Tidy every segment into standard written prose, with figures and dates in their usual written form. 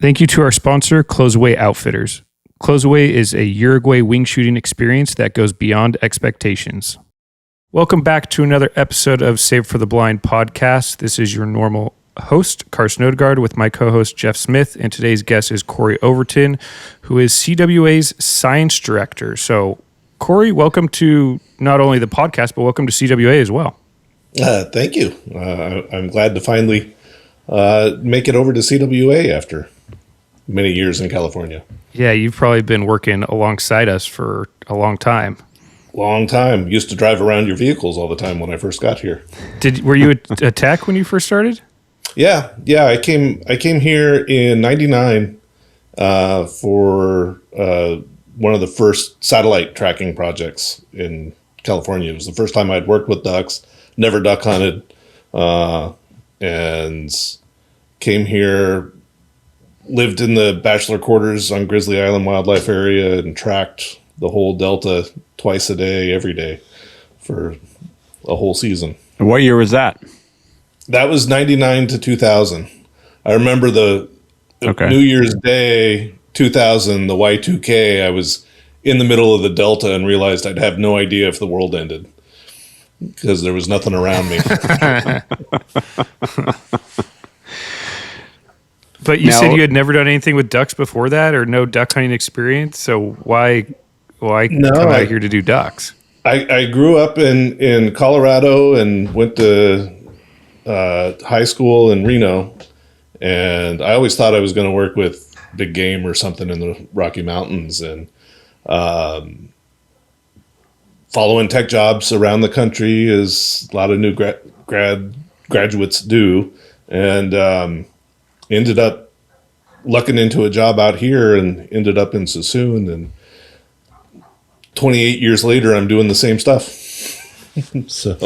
Thank you to our sponsor, Closeaway Outfitters. Closeaway is a Uruguay wing shooting experience that goes beyond expectations. Welcome back to another episode of Save for the Blind podcast. This is your normal host, Carson Odegard, with my co-host, Jeff Smith, and today's guest is Cory Overton, who is CWA's science director. So, Cory, welcome to not only the podcast, but welcome to CWA as well. Thank you. I'm glad to finally make it over to CWA after many years in California. Yeah, you've probably been working alongside us for a long time. Long time. Used to drive around your vehicles all the time when I first got here. Were you a tech when you first started? Yeah. I came here in '99 for one of the first satellite tracking projects in California. It was the first time I'd worked with ducks. Never duck hunted, and came here. Lived in the bachelor quarters on Grizzly Island Wildlife Area and tracked the whole Delta twice a day, every day for a whole season. And what year was that? That was 99 to 2000. I remember the New Year's Day 2000, the Y2K, I was in the middle of the Delta and realized I'd have no idea if the world ended because there was nothing around me. But you said you had never done anything with ducks before that, or no duck hunting experience. So why come out here to do ducks? I grew up in Colorado and went to high school in Reno, and I always thought I was going to work with big game or something in the Rocky Mountains, and following tech jobs around the country as a lot of new graduates do, and ended up lucking into a job out here and ended up in Sassoon. And 28 years later, I'm doing the same stuff. So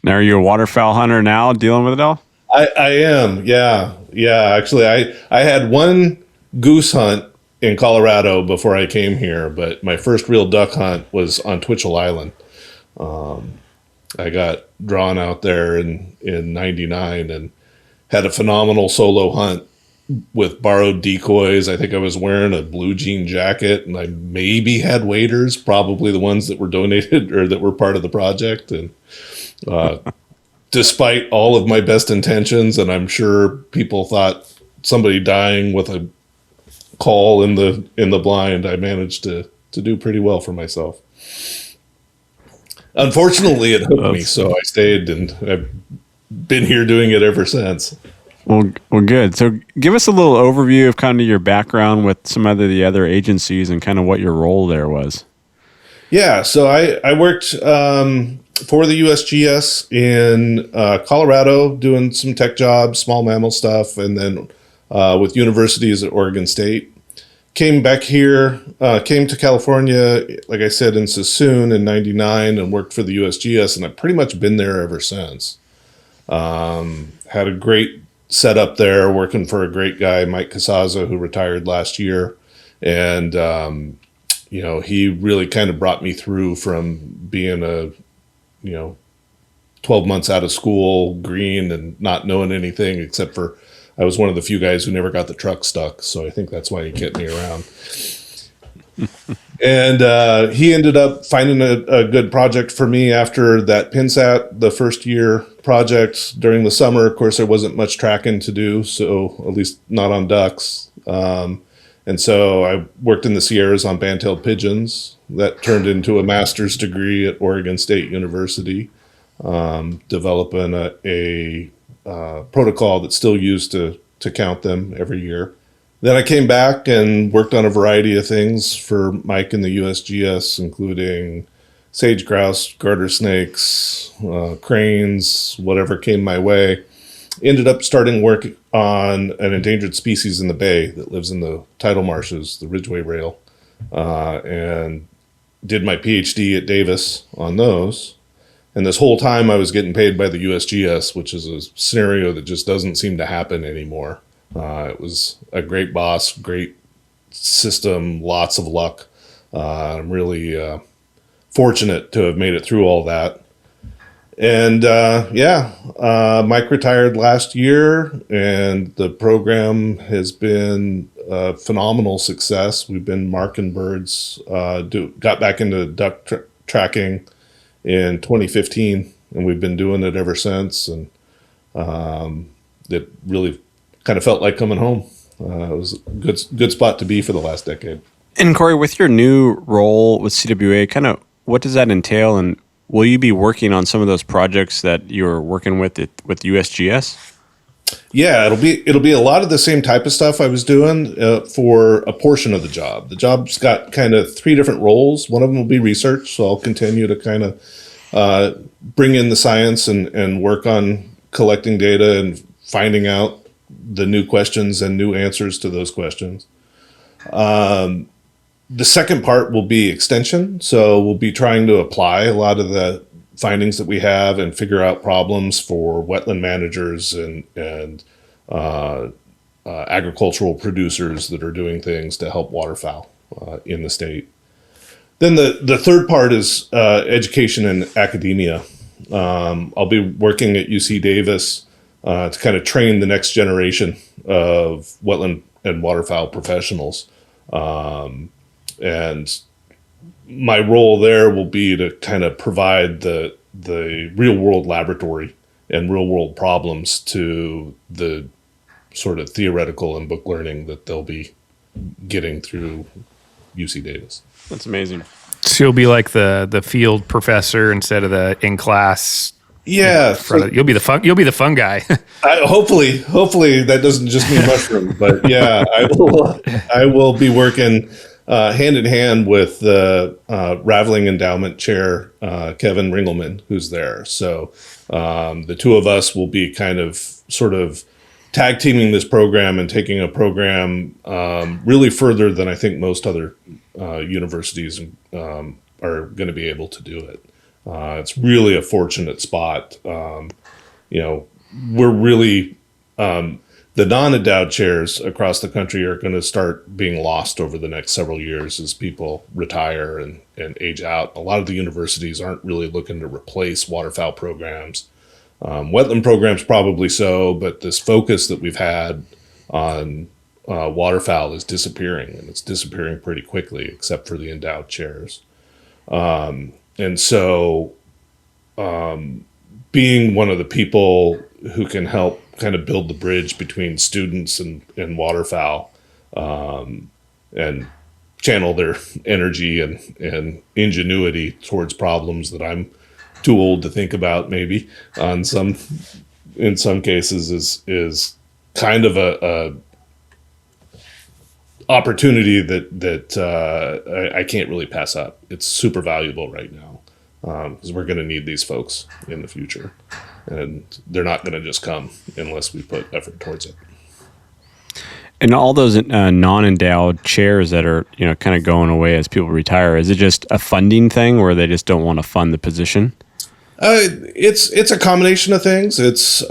now, are you a waterfowl hunter now dealing with it all? I am. Yeah. Actually, I had one goose hunt in Colorado before I came here, but my first real duck hunt was on Twitchell Island. I got drawn out there in 99 and had a phenomenal solo hunt with borrowed decoys. I think I was wearing a blue jean jacket, and I maybe had waders, probably the ones that were donated or that were part of the project. And despite all of my best intentions, and I'm sure people thought somebody dying with a call in the blind, I managed to do pretty well for myself. Unfortunately, it hooked me, so I stayed, and I've been here doing it ever since. Well, good. So give us a little overview of kind of your background with some of the other agencies and kind of what your role there was. Yeah, so I worked for the USGS in Colorado doing some tech jobs, small mammal stuff, and then with universities at Oregon State. Came back here, came to California, like I said, in Sassoon in 99 and worked for the USGS, and I've pretty much been there ever since. Had a great setup there, working for a great guy, Mike Casaza, who retired last year. And, he really kind of brought me through from being 12 months out of school, green, and not knowing anything except for I was one of the few guys who never got the truck stuck. So I think that's why he kept me around. And he ended up finding a good project for me after that PINSAT, the first year project during the summer. Of course, there wasn't much tracking to do, so at least not on ducks. And so I worked in the Sierras on band-tailed pigeons. That turned into a master's degree at Oregon State University, developing a protocol that's still used to count them every year. Then I came back and worked on a variety of things for Mike and the USGS, including sage grouse, garter snakes, cranes, whatever came my way. Ended up starting work on an endangered species in the bay that lives in the tidal marshes, the Ridgway rail, and did my PhD at Davis on those. And this whole time I was getting paid by the USGS, which is a scenario that just doesn't seem to happen anymore. It was a great boss, great system, lots of luck. I'm really fortunate to have made it through all that. And Mike retired last year, and the program has been a phenomenal success. We've been marking birds, got back into duck tracking in 2015, and we've been doing it ever since. And it really kind of felt like coming home. It was a good spot to be for the last decade. And Cory, with your new role with CWA, kind of what does that entail, and will you be working on some of those projects that you're working with USGS? Yeah, it'll be a lot of the same type of stuff I was doing for a portion of the job. The job's got kind of 3 different roles. One of them will be research, so I'll continue to kind of bring in the science and work on collecting data and finding out the new questions and new answers to those questions. The second part will be extension. So we'll be trying to apply a lot of the findings that we have and figure out problems for wetland managers and agricultural producers that are doing things to help waterfowl in the state. Then the third part is education and academia. I'll be working at UC Davis to kind of train the next generation of wetland and waterfowl professionals. And my role there will be to kind of provide the real world laboratory and real world problems to the sort of theoretical and book learning that they'll be getting through UC Davis. That's amazing. So you'll be like the field professor instead of the in class. Yeah, You'll be the fun guy. hopefully that doesn't just mean mushroom, but yeah, I will be working hand in hand with the Raveling Endowment Chair, Kevin Ringelman, who's there. So the two of us will be kind of sort of tag teaming this program and taking a program really further than I think most other universities are going to be able to do it. It's really a fortunate spot. We're really the non-endowed chairs across the country are going to start being lost over the next several years as people retire and age out. A lot of the universities aren't really looking to replace waterfowl programs. Wetland programs probably so, but this focus that we've had on waterfowl is disappearing, and it's disappearing pretty quickly, except for the endowed chairs. And so being one of the people who can help kind of build the bridge between students and waterfowl and channel their energy and ingenuity towards problems that I'm too old to think about maybe in some cases is kind of a opportunity that I can't really pass up. It's super valuable right now because we're going to need these folks in the future, and they're not going to just come unless we put effort towards it. And all those non-endowed chairs that are kind of going away as people retire, is it just a funding thing where they just don't want to fund the position? It's a combination of things. It's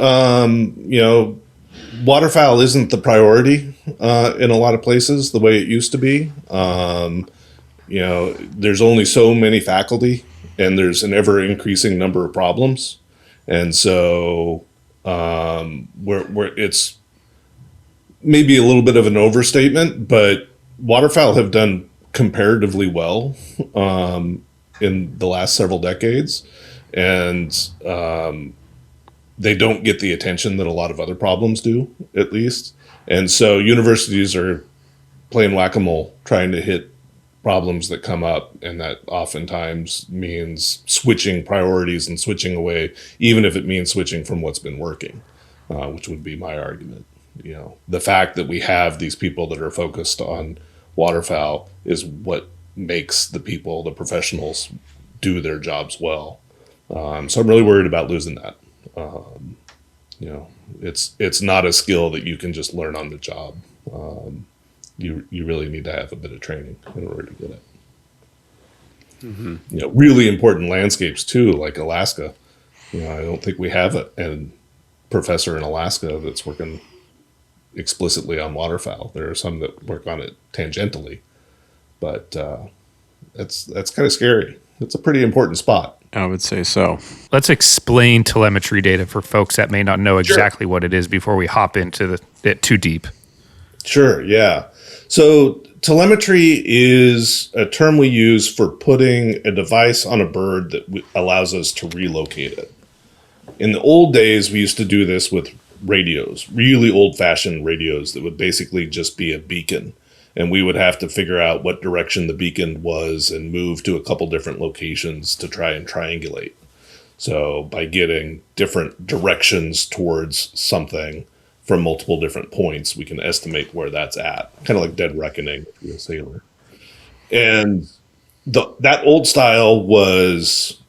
waterfowl isn't the priority in a lot of places the way it used to be. There's only so many faculty, and there's an ever increasing number of problems, and so where it's maybe a little bit of an overstatement, but waterfowl have done comparatively well in the last several decades, and they don't get the attention that a lot of other problems do, at least. And so universities are playing whack-a-mole, trying to hit problems that come up, and that oftentimes means switching priorities and switching away, even if it means switching from what's been working, which would be my argument. The fact that we have these people that are focused on waterfowl is what makes the professionals, do their jobs well. So I'm really worried about losing that. It's not a skill that you can just learn on the job. You really need to have a bit of training in order to get it. Mm-hmm. Really important landscapes too, like Alaska. I don't think we have a professor in Alaska that's working explicitly on waterfowl. There are some that work on it tangentially, but that's kind of scary. It's a pretty important spot. I would say so. Let's explain telemetry data for folks that may not know exactly what it is before we hop into it too deep. Sure, yeah. So telemetry is a term we use for putting a device on a bird that allows us to relocate it. In the old days, we used to do this with radios, really old-fashioned radios that would basically just be a beacon. And we would have to figure out what direction the beacon was and move to a couple different locations to try and triangulate. So by getting different directions towards something from multiple different points, we can estimate where that's at. Kind of like dead reckoning if you're a sailor. And that old style was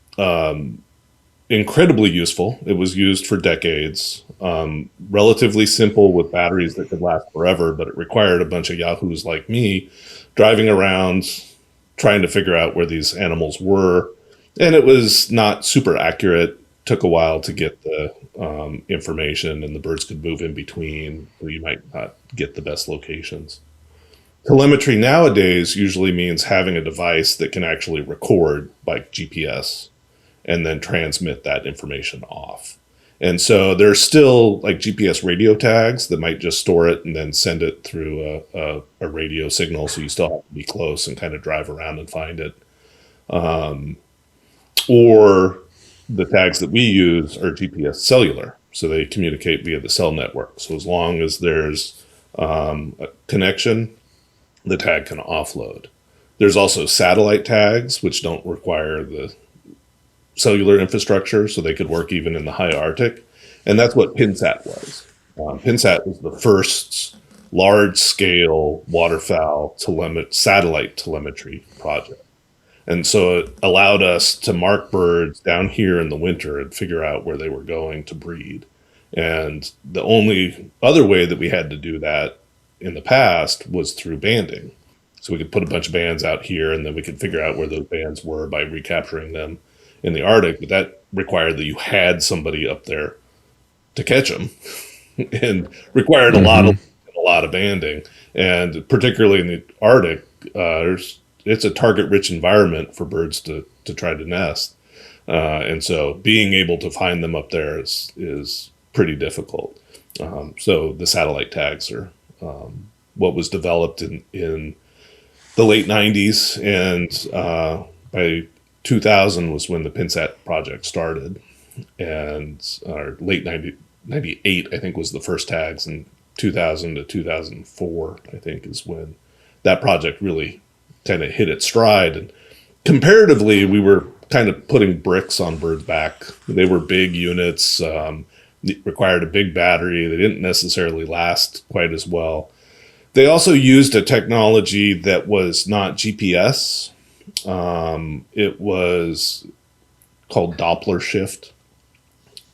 incredibly useful. It was used for decades. Relatively simple with batteries that could last forever, but it required a bunch of yahoos like me driving around trying to figure out where these animals were. And it was not super accurate. Took a while to get the information, and the birds could move in between, so you might not get the best locations. Telemetry nowadays usually means having a device that can actually record by GPS and then transmit that information off. And so there's still like GPS radio tags that might just store it and then send it through a radio signal. So you still have to be close and kind of drive around and find it. Or the tags that we use are GPS cellular. So they communicate via the cell network. So as long as there's a connection, the tag can offload. There's also satellite tags, which don't require the cellular infrastructure, so they could work even in the high Arctic. And that's what PINSAT was. PINSAT was the first large-scale waterfowl satellite telemetry project. And so it allowed us to mark birds down here in the winter and figure out where they were going to breed. And the only other way that we had to do that in the past was through banding. So we could put a bunch of bands out here, and then we could figure out where those bands were by recapturing them in the Arctic. But that required that you had somebody up there to catch them and required a lot of banding. And particularly in the Arctic, it's a target-rich environment for birds to try to nest. And so being able to find them up there is pretty difficult. So the satellite tags are what was developed in the late 90s, and by 2000 was when the PINSAT project started, and late 98 I think was the first tags, and 2000 to 2004 I think is when that project really kind of hit its stride. And comparatively, we were kind of putting bricks on birds' back. They were big units, required a big battery. They didn't necessarily last quite as well. They also used a technology that was not GPS. It was called Doppler shift.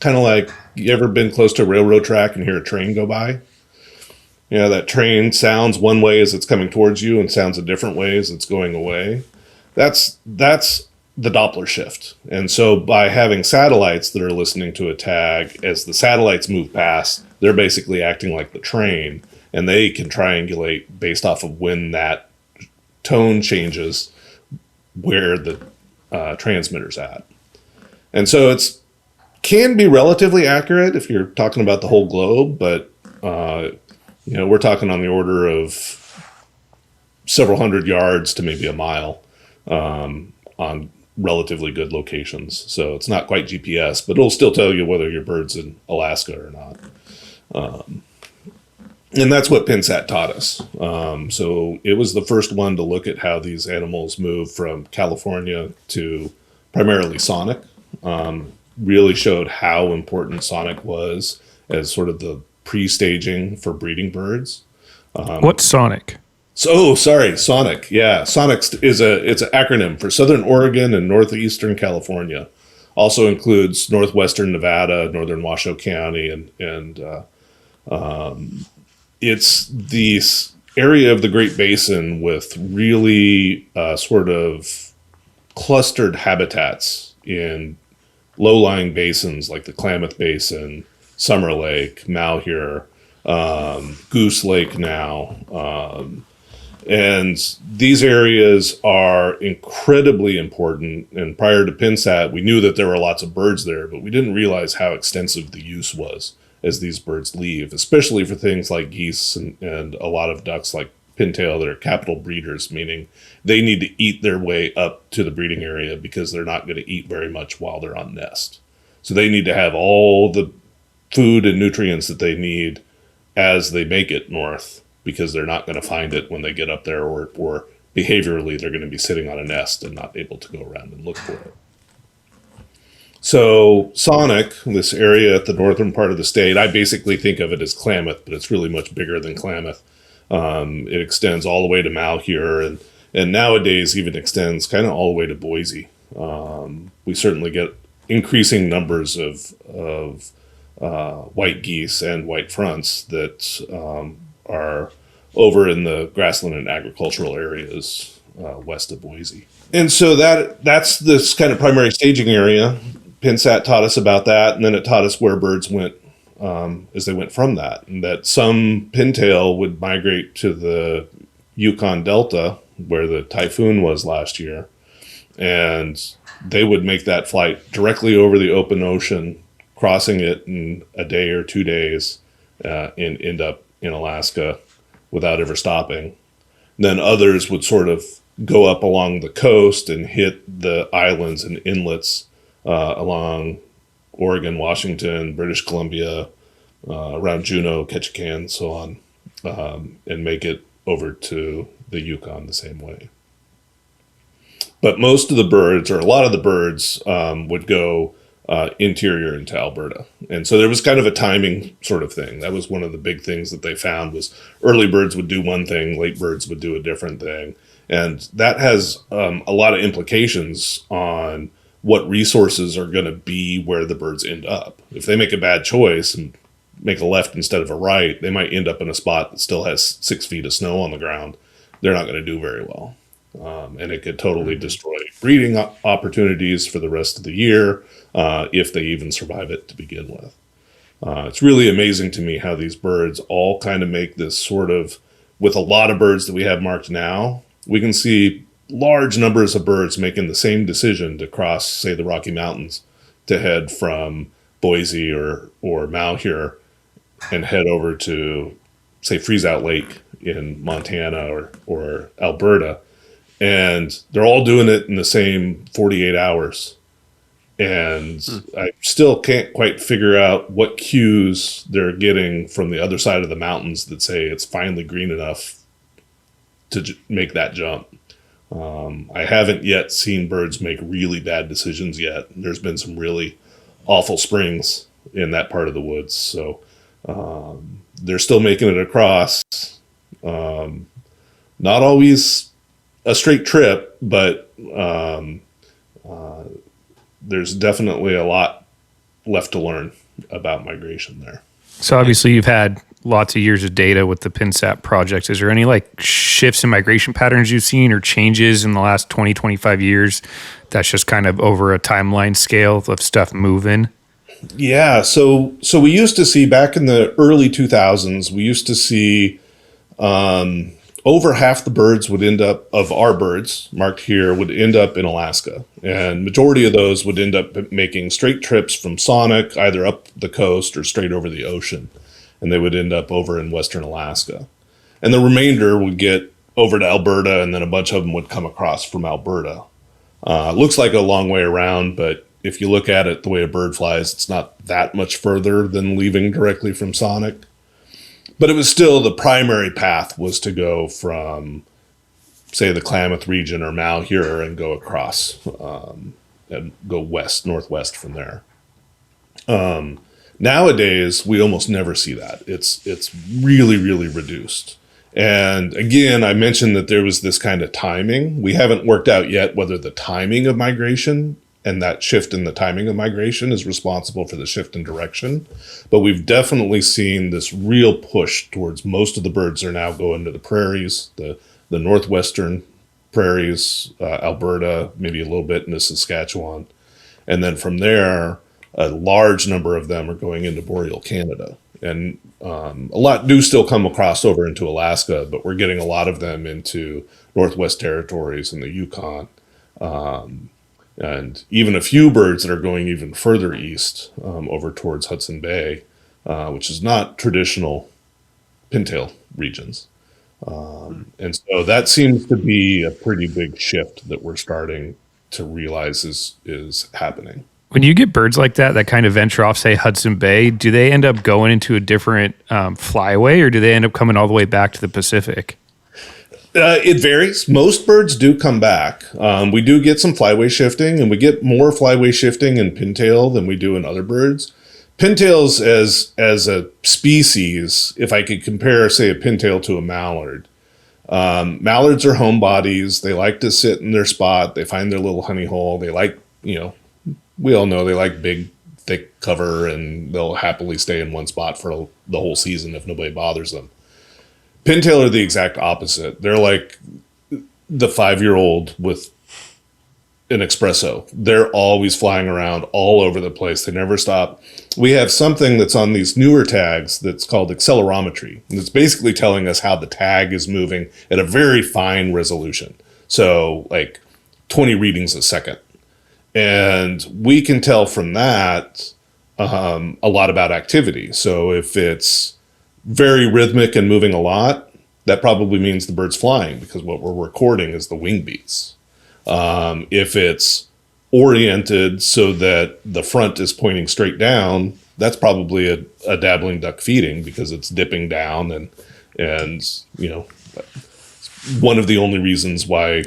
Kind of like, you ever been close to a railroad track and hear a train go by? You know, that train sounds one way as it's coming towards you and sounds a different way as it's going away. That's the Doppler shift. And so by having satellites that are listening to a tag, as the satellites move past, they're basically acting like the train, and they can triangulate based off of when that tone changes where the transmitter's at. And so it's can be relatively accurate if you're talking about the whole globe, but we're talking on the order of several hundred yards to maybe a mile on relatively good locations. So it's not quite GPS, but it'll still tell you whether your bird's in Alaska or not. And that's what PINSAT taught us. So it was the first one to look at how these animals move from California to primarily SONEC. Really showed how important SONEC was as sort of the pre-staging for breeding birds. What's SONEC? SONEC. Yeah, SONEC it's an acronym for Southern Oregon and Northeastern California. Also includes Northwestern Nevada, Northern Washoe County, and it's this area of the Great Basin with really sort of clustered habitats in low-lying basins like the Klamath Basin, Summer Lake, Malheur, Goose Lake now. And these areas are incredibly important. And prior to PINSAT, we knew that there were lots of birds there, but we didn't realize how extensive the use was as these birds leave, especially for things like geese and a lot of ducks like pintail that are capital breeders, meaning they need to eat their way up to the breeding area because they're not going to eat very much while they're on nest. So they need to have all the food and nutrients that they need as they make it north, because they're not going to find it when they get up there, or behaviorally they're going to be sitting on a nest and not able to go around and look for it. So SONEC, this area at the northern part of the state, I basically think of it as Klamath, but it's really much bigger than Klamath. It extends all the way to Malheur, and nowadays even extends kind of all the way to Boise. We certainly get increasing numbers of white geese and white fronts that are over in the grassland and agricultural areas west of Boise. And so that's this kind of primary staging area. PINSAT taught us about that, and then it taught us where birds went as they went from that, and that some pintail would migrate to the Yukon Delta, where the typhoon was last year, and they would make that flight directly over the open ocean, crossing it in a day or 2 days, and end up in Alaska without ever stopping. Then others would sort of go up along the coast and hit the islands and inlets along Oregon, Washington, British Columbia, around Juneau, Ketchikan, so on, and make it over to the Yukon the same way. But most of the birds, or a lot of the birds, would go interior into Alberta. And so there was kind of a timing sort of thing. That was one of the big things that they found, was early birds would do one thing, late birds would do a different thing. And that has a lot of implications on what resources are going to be where the birds end up. If they make a bad choice and make a left instead of a right, they might end up in a spot that still has 6 feet of snow on the ground. They're not going to do very well. And it could totally destroy breeding opportunities for the rest of the year, if they even survive it to begin with. It's really amazing to me how these birds all kind of make this sort of, with a lot of birds that we have marked now, we can see large numbers of birds making the same decision to cross, say, the Rocky Mountains, to head from Boise or Malheur and head over to, say, Freeze-Out Lake in Montana or Alberta. And they're all doing it in the same 48 hours. And I still can't quite figure out what cues they're getting from the other side of the mountains that say it's finally green enough to make that jump. I haven't yet seen birds make really bad decisions yet. There's been some really awful springs in that part of the woods. So they're still making it across. Not always a straight trip, but there's definitely a lot left to learn about migration there. So obviously you've had lots of years of data with the PINSAT project. Is there any like shifts in migration patterns you've seen or changes in the last 20, 25 years that's just kind of over a timeline scale of stuff moving? Yeah. So we used to see back in the early 2000s, we used to see over half the birds would end up, of our birds marked here, would end up in Alaska. And majority of those would end up making straight trips from SONEC, either up the coast or straight over the ocean. And they would end up over in western Alaska. And the remainder would get over to Alberta, and then a bunch of them would come across from Alberta. Looks like a long way around, but if you look at it the way a bird flies, it's not that much further than leaving directly from SONEC. But it was still, the primary path was to go from, say, the Klamath region or Malheur and go across and go northwest from there. Nowadays, we almost never see that. It's really, really reduced. And again, I mentioned that there was this kind of timing. We haven't worked out yet whether the timing of migration and that shift in the timing of migration is responsible for the shift in direction. But we've definitely seen this real push towards, most of the birds are now going to the prairies, the northwestern prairies, Alberta, maybe a little bit into Saskatchewan. And then from there, a large number of them are going into boreal Canada. and a lot do still come across over into Alaska, but we're getting a lot of them into Northwest Territories and the Yukon, and even a few birds that are going even further east, over towards Hudson Bay, which is not traditional pintail regions. And so that seems to be a pretty big shift that we're starting to realize is happening. When you get birds like that kind of venture off, say Hudson Bay, do they end up going into a different flyway, or do they end up coming all the way back to the Pacific? It varies. Most birds do come back. We do get some flyway shifting, and we get more flyway shifting in pintail than we do in other birds. Pintails as a species, if I could compare, say, a pintail to a mallard, mallards are homebodies. They like to sit in their spot. They find their little honey hole. They like, we all know they like big, thick cover, and they'll happily stay in one spot for the whole season if nobody bothers them. Pintail are the exact opposite. They're like the 5-year-old with an espresso. They're always flying around all over the place. They never stop. We have something that's on these newer tags that's called accelerometry. And it's basically telling us how the tag is moving at a very fine resolution. So like 20 readings a second. And we can tell from that a lot about activity. So if it's very rhythmic and moving a lot, that probably means the bird's flying, because what we're recording is the wing beats. If it's oriented so that the front is pointing straight down, that's probably a dabbling duck feeding, because it's dipping down, and one of the only reasons why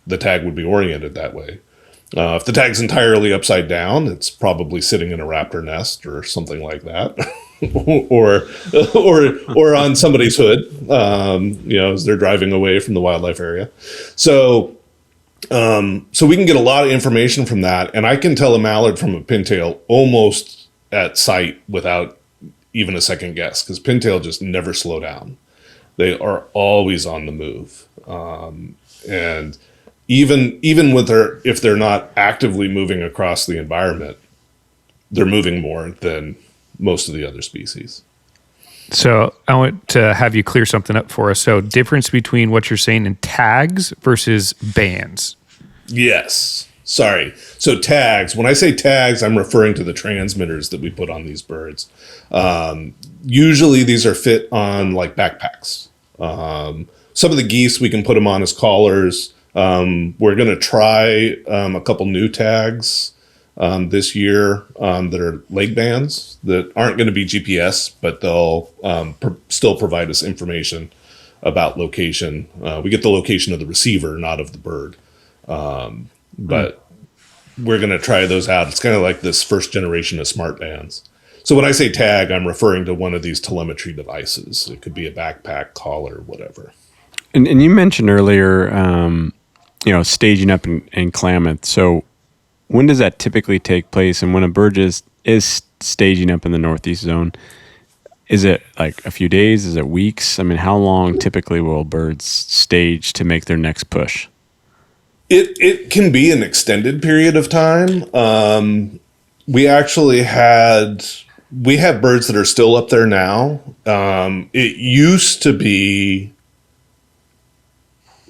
the tag would be oriented that way. If the tag's entirely upside down, it's probably sitting in a raptor nest or something like that, or on somebody's hood, as they're driving away from the wildlife area. So we can get a lot of information from that, and I can tell a mallard from a pintail almost at sight without even a second guess, because pintail just never slow down. They are always on the move, and even with if they're not actively moving across the environment, they're moving more than most of the other species. So I want to have you clear something up for us. So difference between what you're saying in tags versus bands. Yes. Sorry. So tags, when I say tags, I'm referring to the transmitters that we put on these birds. Usually these are fit on like backpacks. Some of the geese, we can put them on as collars. We're going to try a couple new tags this year that are leg bands that aren't going to be GPS, but they'll still provide us information about location. We get the location of the receiver, not of the bird. But we're going to try those out. It's kind of like this first generation of smart bands. So when I say tag, I'm referring to one of these telemetry devices. It could be a backpack, collar, whatever. And you mentioned earlier, staging up in Klamath. So when does that typically take place? And when a bird is staging up in the Northeast zone, is it like a few days? Is it weeks? I mean, how long typically will birds stage to make their next push? It can be an extended period of time. We have birds that are still up there now. It used to be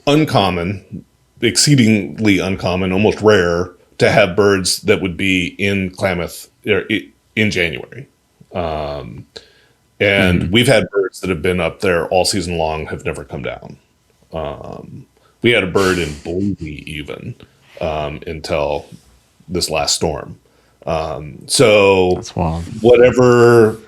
uncommon, exceedingly uncommon, almost rare to have birds that would be in Klamath in January. We've had birds that have been up there all season long, have never come down. We had a bird in Boise even until this last storm. So that's wild. Whatever,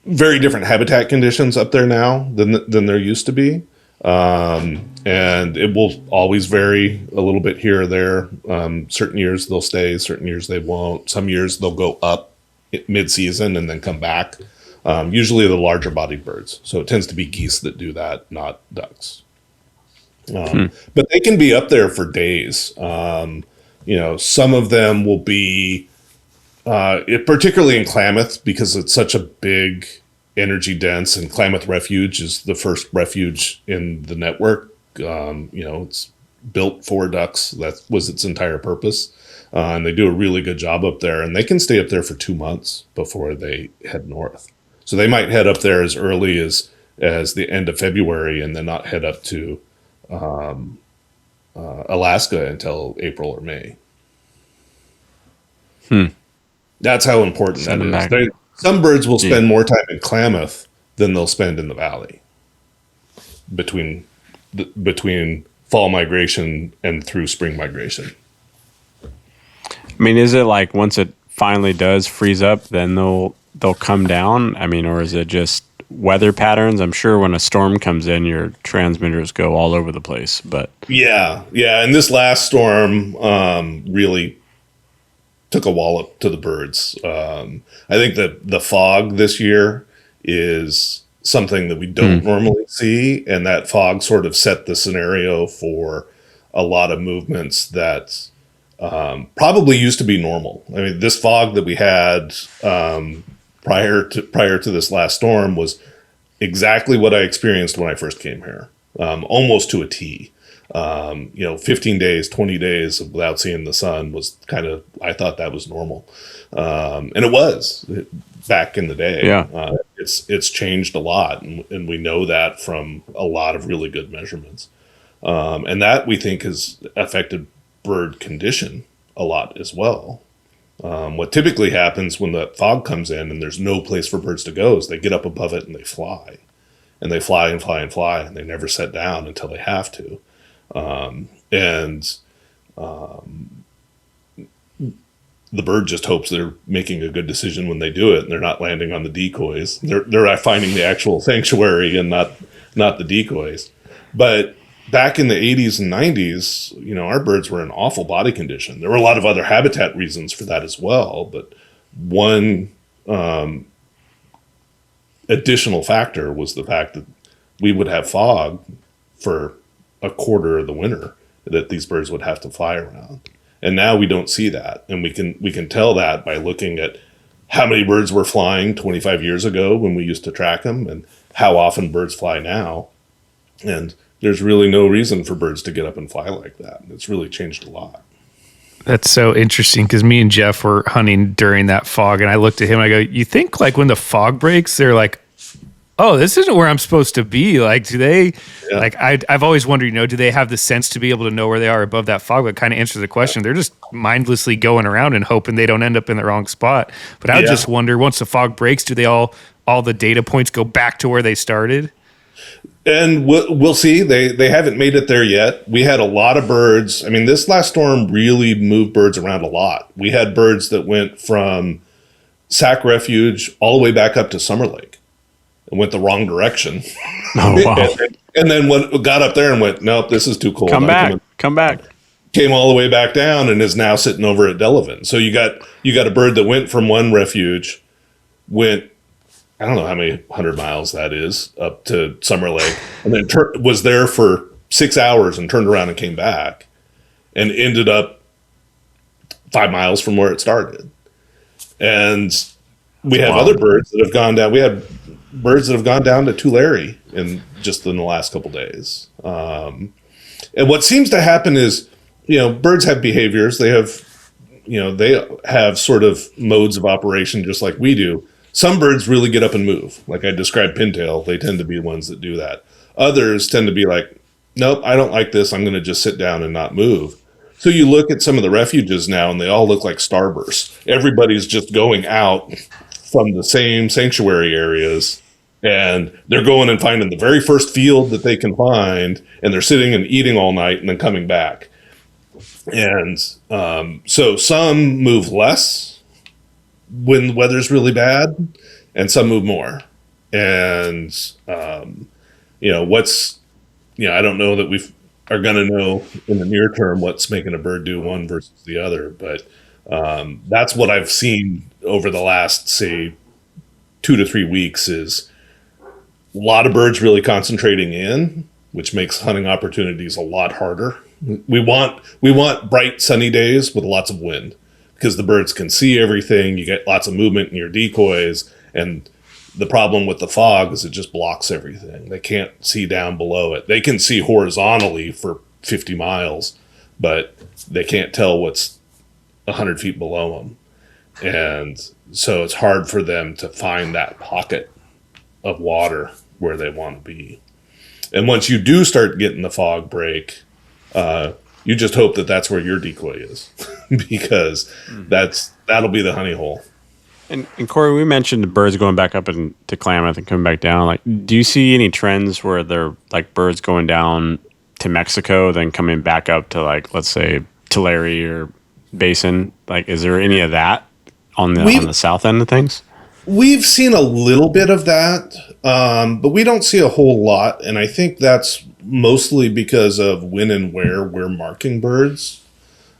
very different habitat conditions up there now than there used to be. And it will always vary a little bit here or there. Certain years they'll stay, certain years they won't. Some years they'll go up mid-season and then come back. Usually the larger bodied birds. So it tends to be geese that do that, not ducks. But they can be up there for days. Some of them will be, particularly in Klamath, because it's such a big energy dense, and Klamath Refuge is the first refuge in the network. It's built for ducks. That was its entire purpose. and they do a really good job up there, and they can stay up there for 2 months before they head north. So they might head up there as early as the end of February, and then not head up to Alaska until April or May. That's how important Send them that back. is. Some birds will spend more time in Klamath than they'll spend in the valley between fall migration and through spring migration. I mean, is it like once it finally does freeze up, then they'll come down? I mean, or is it just weather patterns? I'm sure when a storm comes in, your transmitters go all over the place. But yeah. And this last storm really took a wallop to the birds. I think that the fog this year is something that we don't normally see, and that fog sort of set the scenario for a lot of movements that probably used to be normal. I mean, this fog that we had prior to this last storm was exactly what I experienced when I first came here, almost to a T. 15 days, 20 days without seeing the sun was I thought that was normal. And it was back in the day. Yeah. It's changed a lot, and we know that from a lot of really good measurements. And that we think has affected bird condition a lot as well. What typically happens when the fog comes in and there's no place for birds to go is they get up above it and they fly. And they fly and fly and fly, and they never set down until they have to. The bird just hopes they're making a good decision when they do it, and they're not landing on the decoys. They're finding the actual sanctuary and not the decoys. But back in the 80s and 90s, our birds were in awful body condition. There were a lot of other habitat reasons for that as well, but one additional factor was the fact that we would have fog for a quarter of the winter that these birds would have to fly around. And now we don't see that. And we can tell that by looking at how many birds were flying 25 years ago when we used to track them and how often birds fly now. And there's really no reason for birds to get up and fly like that. It's really changed a lot. That's so interesting because me and Jeff were hunting during that fog, and I looked at him and I go, you think like when the fog breaks, they're like, oh, this isn't where I'm supposed to be. Like, do they, I've always wondered, do they have the sense to be able to know where they are above that fog? That kind of answers the question. They're just mindlessly going around and hoping they don't end up in the wrong spot. But I would just wonder, once the fog breaks, do they all the data points go back to where they started? And we'll see. They haven't made it there yet. We had a lot of birds. I mean, this last storm really moved birds around a lot. We had birds that went from Sac Refuge all the way back up to Summer Lake and went the wrong direction. Oh, wow. and then got up there and went, nope, this is too cold. Come back. Came all the way back down and is now sitting over at Delavan. So you got a bird that went from one refuge, went, I don't know how many 100 miles that is, up to Summer Lake, and then was there for 6 hours and turned around and came back and ended up 5 miles from where it started. And we have other birds that have gone down. We had birds that have gone down to Tulare in the last couple days. And what seems to happen is, birds have behaviors. They have sort of modes of operation just like we do. Some birds really get up and move. Like I described pintail, they tend to be the ones that do that. Others tend to be like, nope, I don't like this. I'm going to just sit down and not move. So you look at some of the refuges now and they all look like starbursts. Everybody's just going out from the same sanctuary areas, and they're going and finding the very first field that they can find, and they're sitting and eating all night and then coming back. And so some move less when the weather's really bad, and some move more. And I don't know that we are going to know in the near term what's making a bird do one versus the other, but that's what I've seen over the last, say, 2 to 3 weeks is a lot of birds really concentrating in, which makes hunting opportunities a lot harder. We want bright sunny days with lots of wind, because the birds can see everything. You get lots of movement in your decoys, and the problem with the fog is it just blocks everything. They can't see down below it. They can see horizontally for 50 miles, but they can't tell what's 100 feet below them. And so it's hard for them to find that pocket of water where they want to be. And once you do start getting the fog break, you just hope that that's where your decoy is, because that'll be the honey hole. And Cory, we mentioned the birds going back up to Klamath and coming back down. Like, do you see any trends where they're like birds going down to Mexico, then coming back up to, like, let's say Tulare or Basin? Like, is there any of that on the south end of things? We've seen a little bit of that, but we don't see a whole lot. And I think that's mostly because of when and where we're marking birds.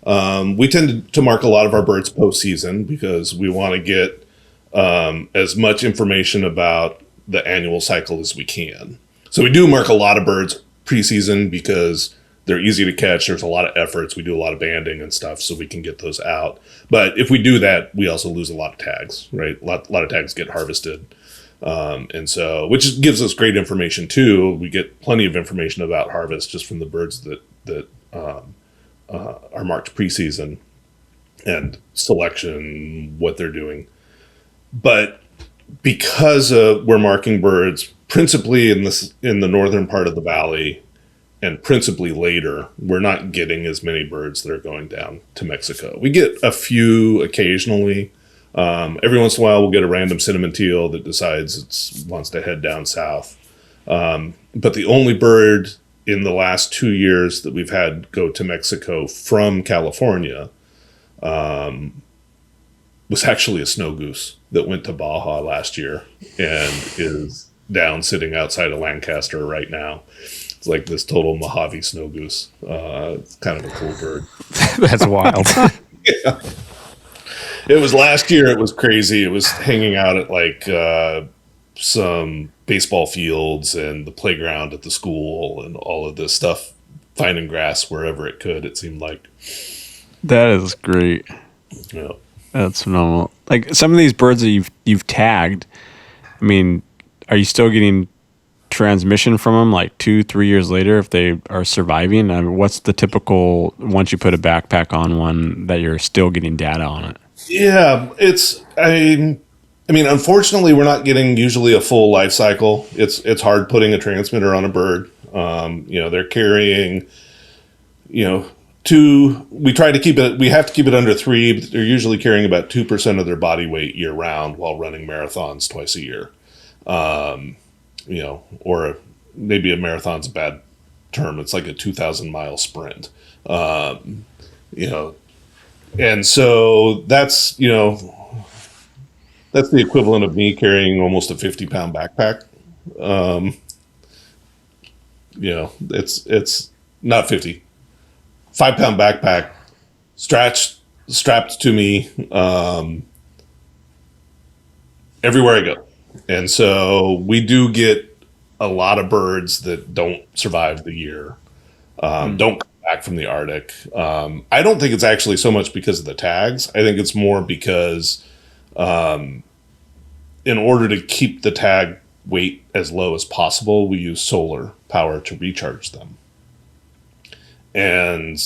We tend to mark a lot of our birds postseason because we want to get as much information about the annual cycle as we can. So we do mark a lot of birds preseason because they're easy to catch. There's a lot of efforts. We do a lot of banding and stuff so we can get those out. But if we do that, we also lose a lot of tags, right? A lot of tags get harvested. And so, which gives us great information too. We get plenty of information about harvest just from the birds that are marked preseason and selection, what they're doing. But because we're marking birds principally in the northern part of the valley and principally later, we're not getting as many birds that are going down to Mexico. We get a few occasionally. Every once in a while, we'll get a random cinnamon teal that decides it wants to head down south. But the only bird in the last 2 years that we've had go to Mexico from California was actually a snow goose that went to Baja last year and is down sitting outside of Lancaster right now. It's like this total Mojave snow goose. It's kind of a cool bird. That's wild. Yeah. It was last year. It was crazy. It was hanging out at like some baseball fields and the playground at the school and all of this stuff, finding grass wherever it could, it seemed like. That is great. Yeah. That's phenomenal. Like, some of these birds that you've tagged, I mean, are you still getting transmission from them like 2-3 years later if they are surviving? I mean, what's the typical, once you put a backpack on one, that you're still getting data on it? Yeah, I mean, unfortunately, we're not getting usually a full life cycle. It's hard putting a transmitter on a bird. They're carrying, we try to keep it, we have to keep it under 3, but they're usually carrying about 2% of their body weight year round while running marathons twice a year. Or maybe a marathon's a bad term. It's like a 2,000-mile sprint. And so that's the equivalent of me carrying almost a 50-pound backpack. It's not 50. 5-pound backpack strapped to me everywhere I go. And so we do get a lot of birds that don't survive the year, don't come back from the Arctic. I don't think it's actually so much because of the tags. I think it's more because in order to keep the tag weight as low as possible, we use solar power to recharge them. And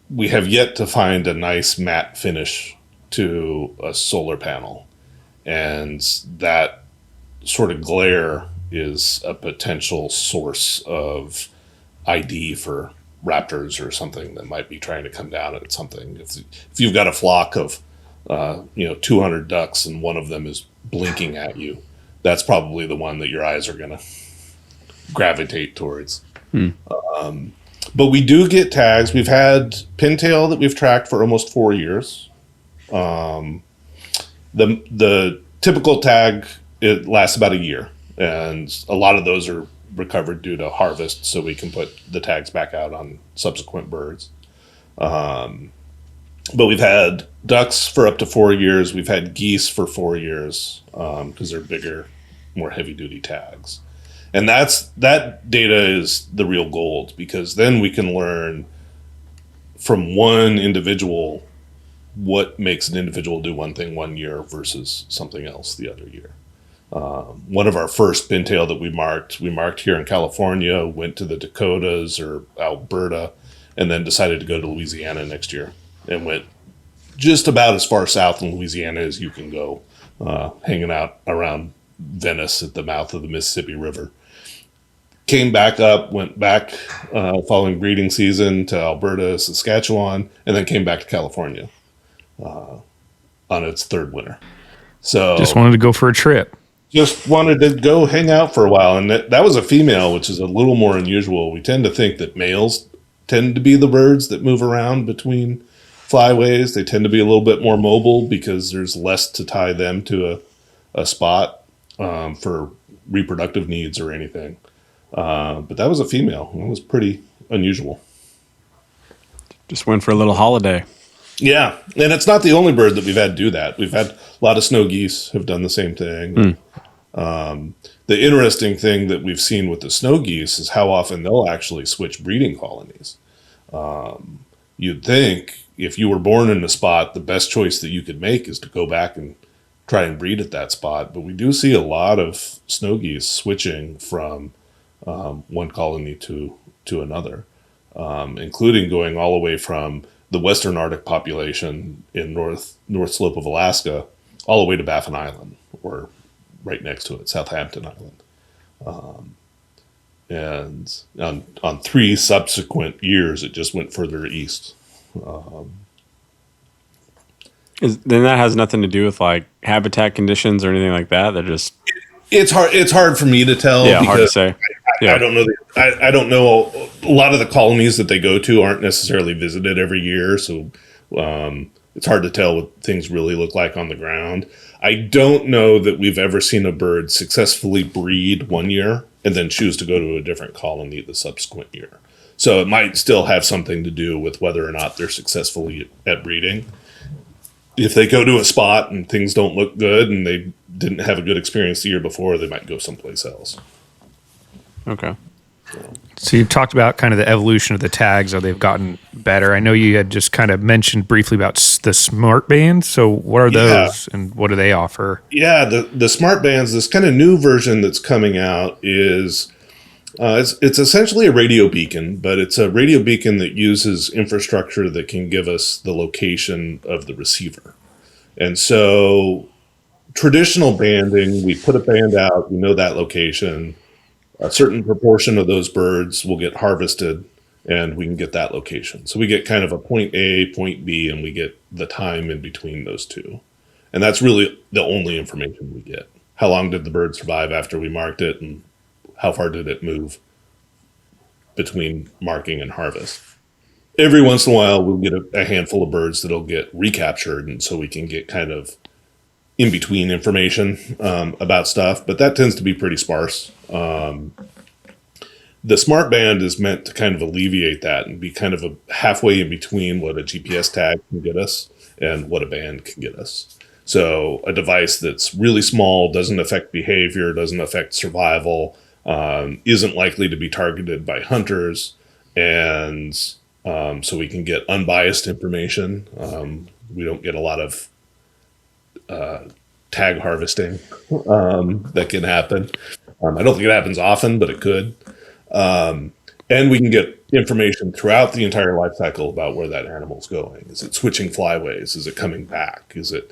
we have yet to find a nice matte finish to a solar panel. And that sort of glare is a potential source of ID for raptors or something that might be trying to come down at something. If you've got a flock of 200 ducks and one of them is blinking at you, that's probably the one that your eyes are going to gravitate towards. But we do get tags. We've had pintail that we've tracked for almost 4 years. The typical tag, it lasts about a year, and a lot of those are recovered due to harvest, so we can put the tags back out on subsequent birds. But we've had ducks for up to 4 years. We've had geese for 4 years because they're bigger, more heavy-duty tags. And that data is the real gold, because then we can learn from one individual what makes an individual do one thing one year versus something else the other year. One of our first pintail that we marked here in California, went to the Dakotas or Alberta, and then decided to go to Louisiana next year and went just about as far south in Louisiana as you can go, hanging out around Venice at the mouth of the Mississippi River. Came back up, went back following breeding season to Alberta, Saskatchewan, and then came back to California on its third winter. So Just wanted to go for a trip. just wanted to go hang out for a while. And that was a female, which is a little more unusual. We tend to think that males tend to be the birds that move around between flyways. They tend to be a little bit more mobile because there's less to tie them to a spot for reproductive needs or anything. But that was a female. It was pretty unusual. Just went for a little holiday. Yeah, and it's not the only bird that we've had do that. We've had a lot of snow geese have done the same thing. The interesting thing that we've seen with the snow geese is how often they'll actually switch breeding colonies. You'd think if you were born in a spot, the best choice that you could make is to go back and try and breed at that spot. But we do see a lot of snow geese switching from one colony to another, including going all the way from the western Arctic population in north slope of Alaska all the way to Baffin Island, or right next to it, Southampton Island. And on 3 subsequent years, it just went further east. Then that has nothing to do with like habitat conditions or anything like that. They're just It's hard for me to tell. Yeah, hard to say. I don't know. I don't know. A lot of the colonies that they go to aren't necessarily visited every year, so it's hard to tell what things really look like on the ground. I don't know that we've ever seen a bird successfully breed one year and then choose to go to a different colony the subsequent year. So it might still have something to do with whether or not they're successfully at breeding. If they go to a spot and things don't look good and they didn't have a good experience the year before, they might go someplace else. okay. So you've talked about kind of the evolution of the tags, how they've gotten better. I know you had just kind of mentioned briefly about the smart bands. So what are those and what do they offer? Yeah, the smart bands, this kind of new version that's coming out is it's essentially a radio beacon, but it's a radio beacon that uses infrastructure that can give us the location of the receiver. And so traditional banding, we put a band out, we know that location. A certain proportion of those birds will get harvested and we can get that location. So we get kind of a point A, point B, and we get the time in between those two. And that's really the only information we get. How long did the bird survive after we marked it, and how far did it move between marking and harvest? Every once in a while, we'll get a handful of birds that'll get recaptured, and so we can get kind of in-between information about stuff, but that tends to be pretty sparse. The smart band is meant to kind of alleviate that and be kind of a halfway in between what a GPS tag can get us and what a band can get us. So a device that's really small, doesn't affect behavior, doesn't affect survival, isn't likely to be targeted by hunters, and so we can get unbiased information. We don't get a lot of tag harvesting that can happen. I don't think it happens often, but it could. And we can get information throughout the entire life cycle about where that animal's going. Is it switching flyways? Is it coming back? Is it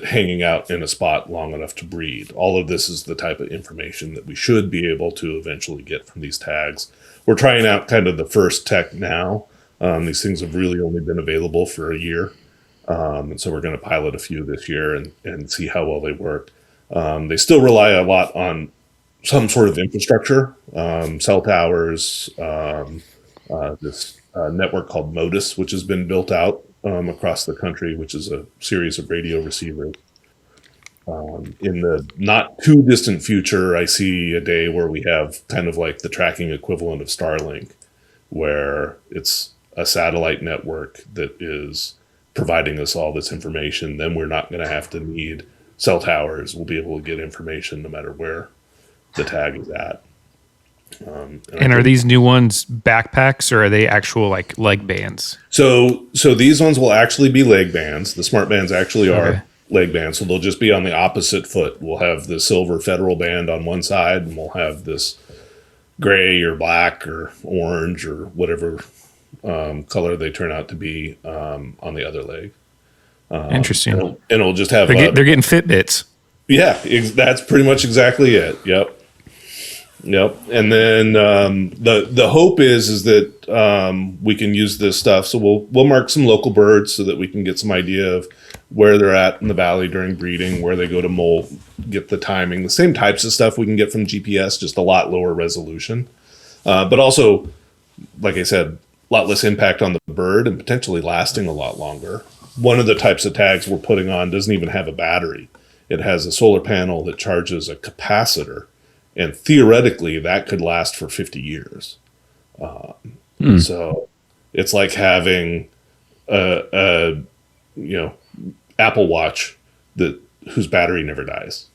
hanging out in a spot long enough to breed? All of this is the type of information that we should be able to eventually get from these tags. We're trying out kind of the first tech now. These things have really only been available for a year. And so we're going to pilot a few this year and see how well they work. They still rely a lot on some sort of infrastructure, cell towers, this network called Modus, which has been built out across the country, which is a series of radio receivers. In the not too distant future, I see a day where we have kind of like the tracking equivalent of Starlink, where it's a satellite network that is providing us all this information. Then we're not going to have to need cell towers. We'll be able to get information no matter where the tag is at. And are these new ones backpacks or are they actual like leg bands? So these ones will actually be leg bands. The smart bands actually are leg bands. So they'll just be on the opposite foot. We'll have the silver federal band on one side, and we'll have this gray or black or orange or whatever color they turn out to be on the other leg. Interesting. And it'll just have They're getting Fitbits. yeah, that's pretty much exactly it. Yep. And then the hope is that we can use this stuff. So we'll mark some local birds so that we can get some idea of where they're at in the valley during breeding, where they go to molt, get the timing, the same types of stuff we can get from GPS, just a lot lower resolution. But also, like I said, a lot less impact on the bird and potentially lasting a lot longer. One of the types of tags we're putting on doesn't even have a battery. It has a solar panel that charges a capacitor, and theoretically that could last for 50 years. So it's like having a Apple Watch whose battery never dies.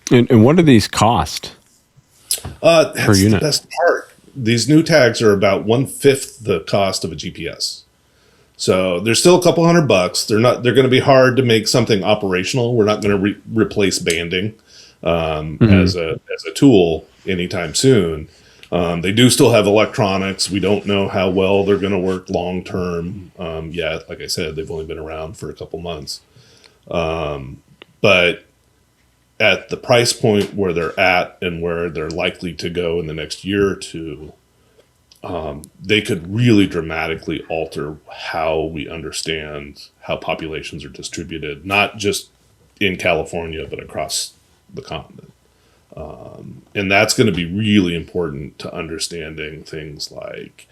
And what do these cost? That's per unit? the best part. These new tags are about 1/5 the cost of a GPS. So they're still a couple $100. They're going to be hard to make something operational. We're not going to replace banding as a tool anytime soon. They do still have electronics. We don't know how well they're going to work long term yet. Like I said, they've only been around for a couple months. But at the price point where they're at and where they're likely to go in the next year or two, they could really dramatically alter how we understand how populations are distributed, not just in California, but across the continent. And that's going to be really important to understanding things like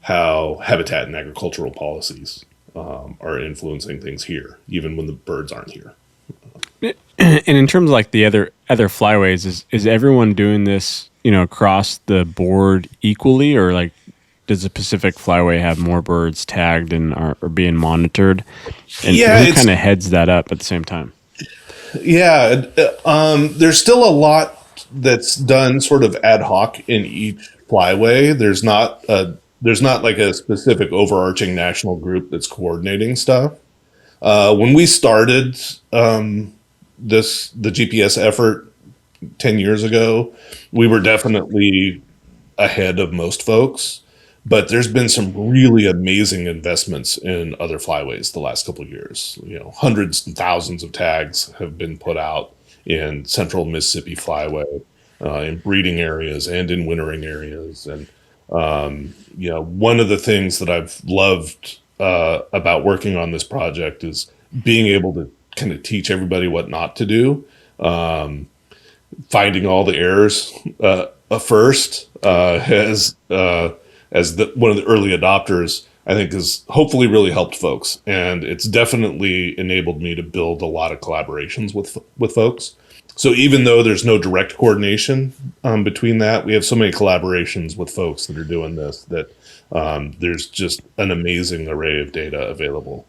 how habitat and agricultural policies are influencing things here, even when the birds aren't here. And in terms of like the other flyways, is everyone doing this, across the board equally, or like does the Pacific Flyway have more birds tagged and are being monitored? And who kind of heads that up at the same time? Yeah, there's still a lot that's done sort of ad hoc in each flyway. There's not like a specific overarching national group that's coordinating stuff. When we started the GPS effort 10 years ago, we were definitely ahead of most folks. But there's been some really amazing investments in other flyways the last couple of years. Hundreds and thousands of tags have been put out in central Mississippi Flyway, in breeding areas and in wintering areas. And, one of the things that I've loved about working on this project is being able to kind of teach everybody what not to do. Finding all the errors first as one of the early adopters, I think has hopefully really helped folks. And it's definitely enabled me to build a lot of collaborations with folks. So even though there's no direct coordination between that, we have so many collaborations with folks that are doing this that there's just an amazing array of data available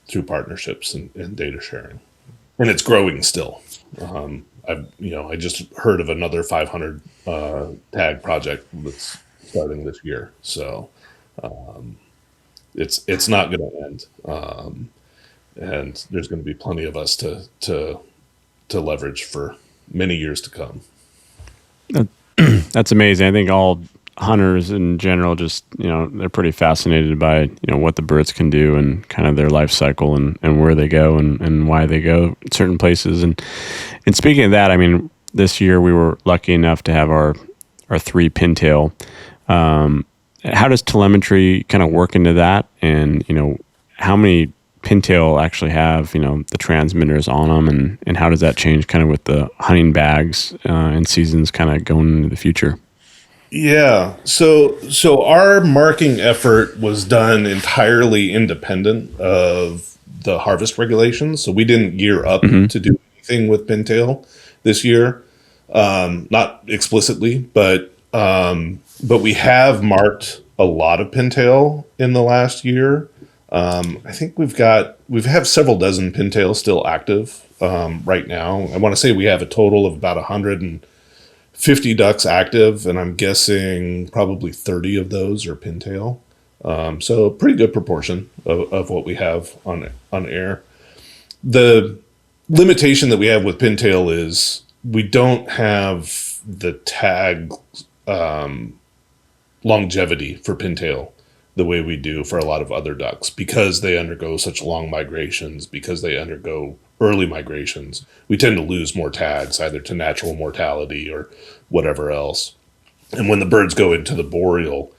through partnerships and data sharing. And it's growing still. I just heard of another 500 tag project that's starting this year, so it's not going to end, and there's going to be plenty of us to leverage for many years to come. That's amazing. I think all hunters in general just they're pretty fascinated by what the birds can do and kind of their life cycle and where they go and why they go certain places. And speaking of that, I mean, this year we were lucky enough to have our 3 pintail. How does telemetry kind of work into that? And, how many pintail actually have, the transmitters on them, and how does that change kind of with the hunting bags and seasons kind of going into the future? Yeah. So our marking effort was done entirely independent of the harvest regulations. So we didn't gear up to do anything with pintail this year. Not explicitly, but we have marked a lot of pintail in the last year. I think we have several dozen pintail still active right now. I want to say we have a total of about 150 ducks active, and I'm guessing probably 30 of those are pintail. So a pretty good proportion of what we have on air. The limitation that we have with pintail is we don't have the tag longevity for pintail the way we do for a lot of other ducks, because they undergo such long migrations, because they undergo early migrations. We tend to lose more tags either to natural mortality or whatever else. And when the birds go into the boreal,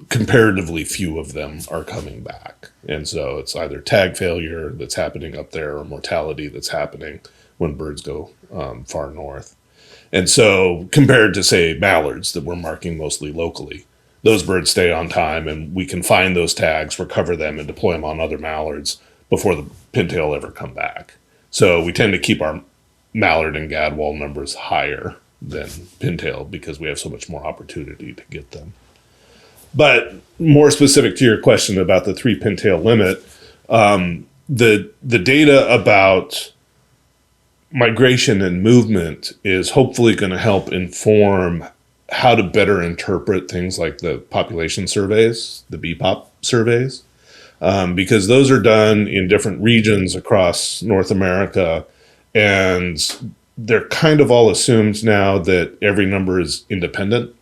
comparatively few of them are coming back. And so it's either tag failure that's happening up there or mortality that's happening when birds go far north. And so compared to, say, mallards that we're marking mostly locally, those birds stay on time, and we can find those tags, recover them, and deploy them on other mallards before the pintail ever come back. So we tend to keep our mallard and gadwall numbers higher than pintail because we have so much more opportunity to get them. But more specific to your question about the 3 pintail limit, the data about migration and movement is hopefully going to help inform how to better interpret things like the population surveys, the BPOP surveys, because those are done in different regions across North America, and they're kind of all assumed now that every number is independent.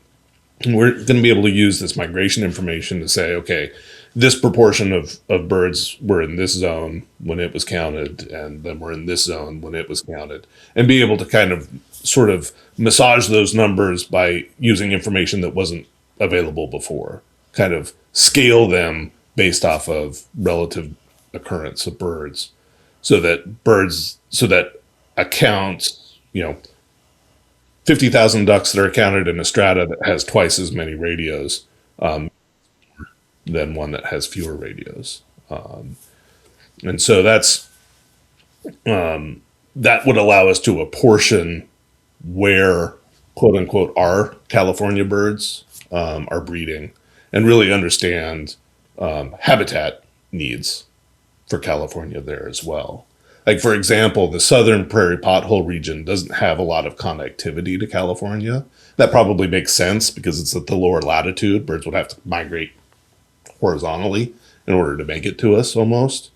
And we're going to be able to use this migration information to say, okay, this proportion of birds were in this zone when it was counted, and then we're in this zone when it was counted, and be able to kind of sort of massage those numbers by using information that wasn't available before, kind of scale them based off of relative occurrence of birds, so that accounts, 50,000 ducks that are counted in a strata that has twice as many radios than one that has fewer radios. And so that would allow us to apportion where, quote unquote, our California birds are breeding, and really understand habitat needs for California there as well. Like, for example, the southern prairie pothole region doesn't have a lot of connectivity to California. That probably makes sense because it's at the lower latitude. Birds would have to migrate horizontally in order to make it to us almost.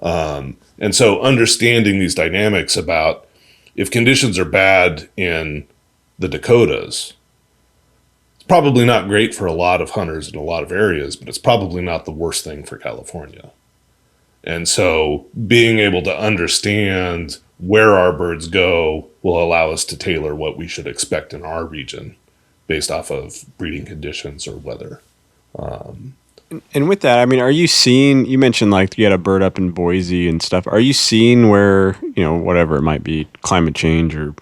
And so understanding these dynamics about if conditions are bad in the Dakotas, it's probably not great for a lot of hunters in a lot of areas, but it's probably not the worst thing for California. And so being able to understand where our birds go will allow us to tailor what we should expect in our region based off of breeding conditions or weather. And with that, I mean, are you seeing, you mentioned like you had a bird up in Boise and stuff. Are you seeing where, whatever it might be, climate change or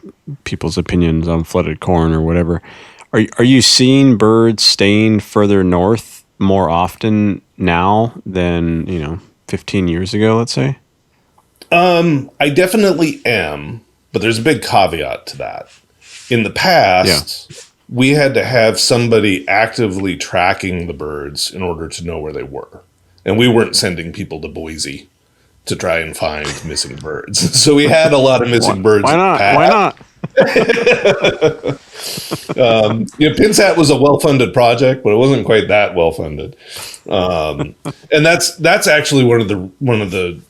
people's opinions on flooded corn or whatever, are you seeing birds staying further north more often now than, 15 years ago, let's say? I definitely am, but there's a big caveat to that. In the past, we had to have somebody actively tracking the birds in order to know where they were. And we weren't sending people to Boise to try and find missing birds. So we had a lot of missing birds. Why not? Why not? PINSAT was a well-funded project, but it wasn't quite that well-funded. And that's actually one of the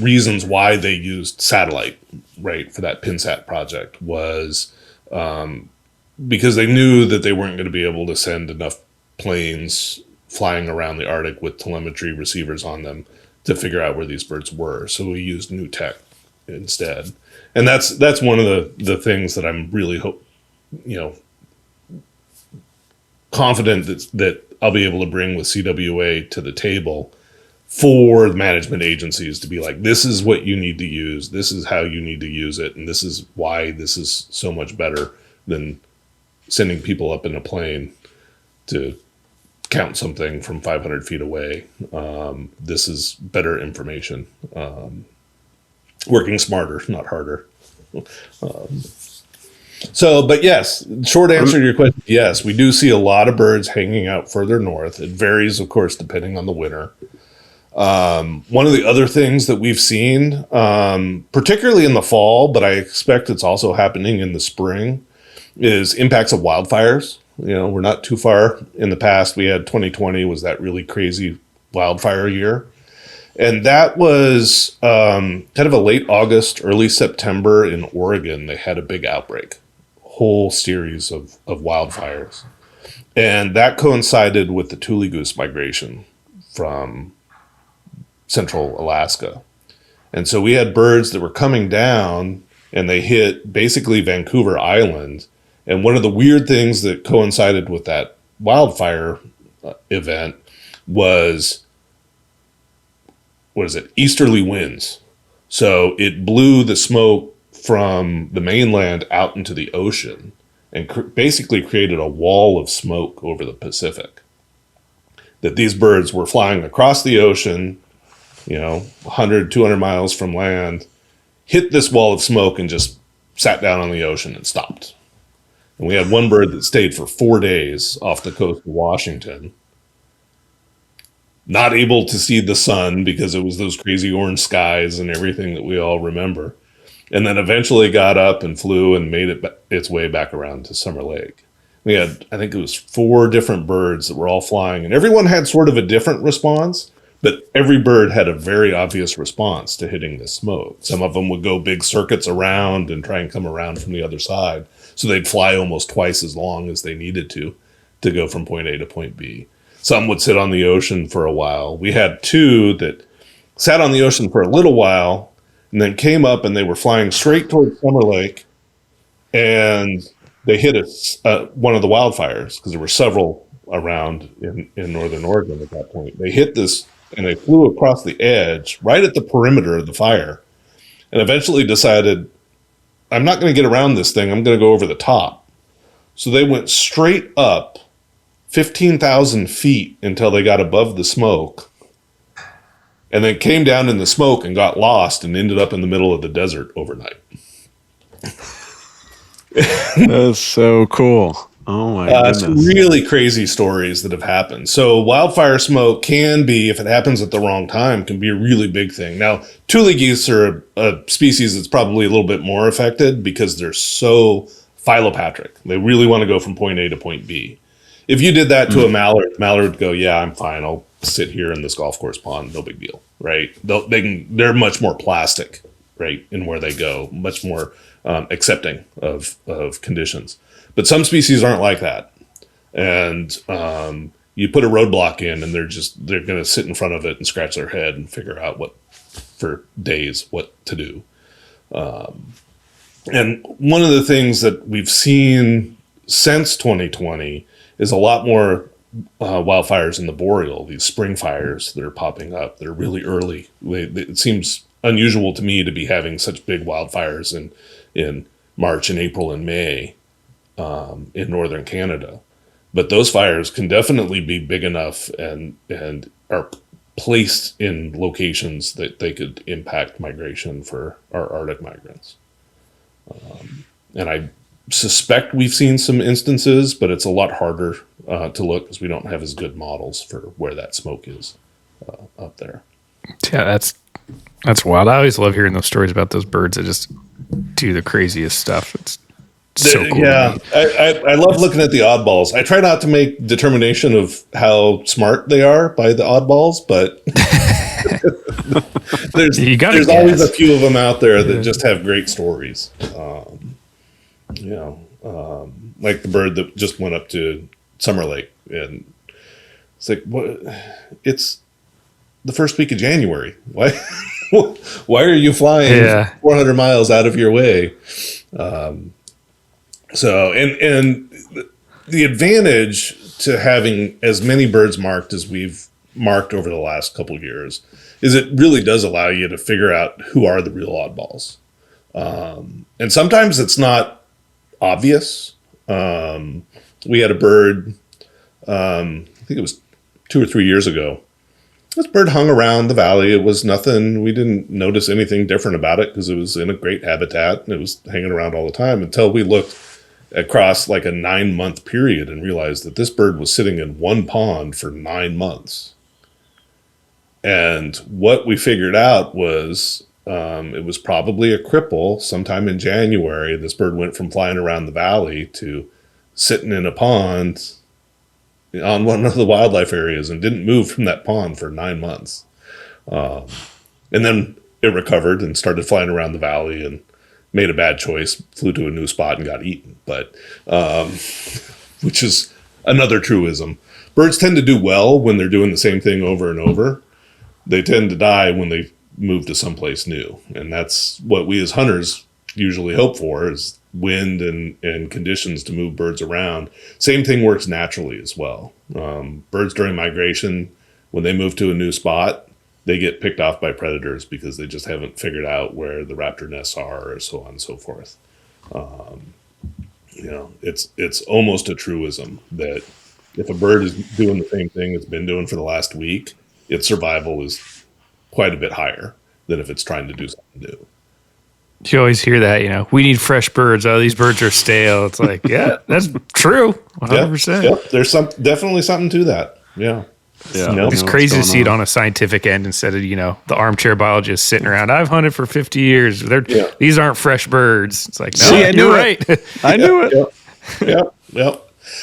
reasons why they used satellite, right, for that PINSAT project was because they knew that they weren't going to be able to send enough planes flying around the Arctic with telemetry receivers on them to figure out where these birds were. So we used new tech instead. And that's one of the things that I'm really confident that I'll be able to bring with CWA to the table for the management agencies to be like, this is what you need to use, this is how you need to use it, and this is why this is so much better than sending people up in a plane to count something from 500 feet away. This is better information. Working smarter, not harder. But yes, short answer to your question, yes, we do see a lot of birds hanging out further north. It varies, of course, depending on the winter. One of the other things that we've seen, particularly in the fall, but I expect it's also happening in the spring, is impacts of wildfires. We're not too far in the past. We had 2020 was that really crazy wildfire year. And that was kind of a late August, early September in Oregon. They had a big outbreak, whole series of wildfires. And that coincided with the tule goose migration from central Alaska. And so we had birds that were coming down, and they hit basically Vancouver Island. And one of the weird things that coincided with that wildfire event was, easterly winds. So it blew the smoke from the mainland out into the ocean and basically created a wall of smoke over the Pacific. That these birds were flying across the ocean, 100, 200 miles from land, hit this wall of smoke and just sat down on the ocean and stopped. And we had one bird that stayed for 4 days off the coast of Washington, not able to see the sun because it was those crazy orange skies and everything that we all remember. And then eventually got up and flew and made its way back around to Summer Lake. We had, I think it was 4 different birds that were all flying, and everyone had sort of a different response, but every bird had a very obvious response to hitting the smoke. Some of them would go big circuits around and try and come around from the other side. So they'd fly almost twice as long as they needed to go from point A to point B. Some would sit on the ocean for a while. We had 2 that sat on the ocean for a little while and then came up, and they were flying straight towards Summer Lake, and they hit one of the wildfires, because there were several around in northern Oregon at that point. They hit this, and they flew across the edge right at the perimeter of the fire, and eventually decided, I'm not going to get around this thing. I'm going to go over the top. So they went straight up 15,000 feet until they got above the smoke, and then came down in the smoke and got lost and ended up in the middle of the desert overnight. That's so cool. Oh my goodness. Some really crazy stories that have happened. So wildfire smoke can be, if it happens at the wrong time, can be a really big thing. Now, tule geese are a species that's probably a little bit more affected because they're so philopatric. They really want to go from point A to point B. If you did that to a mallard would go, yeah, I'm fine. I'll sit here in this golf course pond. No big deal, right? They're much more plastic, right, in where they go, much more accepting of conditions. But some species aren't like that. And you put a roadblock in, and they're going to sit in front of it and scratch their head and figure out for days what to do. And one of the things that we've seen since 2020 is a lot more wildfires in the boreal, these spring fires that are popping up. They're really early. It seems unusual to me to be having such big wildfires in March and April and May in northern Canada. But those fires can definitely be big enough and are placed in locations that they could impact migration for our Arctic migrants. And I suspect we've seen some instances, but it's a lot harder to look because we don't have as good models for where that smoke is up there. Yeah, that's wild. I always love hearing those stories about those birds that just do the craziest stuff. It's so cool. Yeah, I love looking at the oddballs. I try not to make determination of how smart they are by the oddballs, but there's always a few of them out there that just have great stories. Like the bird that just went up to Summer Lake, and it's like, what? It's the first week of January. Why? Why are you flying 400 miles out of your way? So the advantage to having as many birds marked as we've marked over the last couple of years is it really does allow you to figure out who are the real oddballs. And sometimes it's not obvious. We had a bird, I think it was 2 or 3 years ago. This bird hung around the valley. It was nothing. We didn't notice anything different about it because it was in a great habitat and it was hanging around all the time until we looked across like a 9-month period and realized that this bird was sitting in one pond for 9 months. And what we figured out was it was probably a cripple. Sometime in January, this bird went from flying around the valley to sitting in a pond on one of the wildlife areas and didn't move from that pond for 9 months. And then it recovered and started flying around the valley and made a bad choice, flew to a new spot and got eaten. But which is another truism. Birds tend to do well when they're doing the same thing over and over. They tend to die when they move to someplace new. And that's what we as hunters usually hope for, is wind and conditions to move birds around. Same thing works naturally as well. Birds during migration, when they move to a new spot, they get picked off by predators because they just haven't figured out where the raptor nests are, or so on and so forth. It's almost a truism that if a bird is doing the same thing it's been doing for the last week, its survival is quite a bit higher than if it's trying to do something new. You always hear that, we need fresh birds. Oh, these birds are stale. It's like, yeah, that's true. 100%. Yep. There's definitely something to that. Yeah. Yeah. It's crazy to see it on a scientific end instead of, the armchair biologist sitting around. I've hunted for 50 years. These aren't fresh birds. It's like, no, See, I knew you're it. right. I knew it. Yep.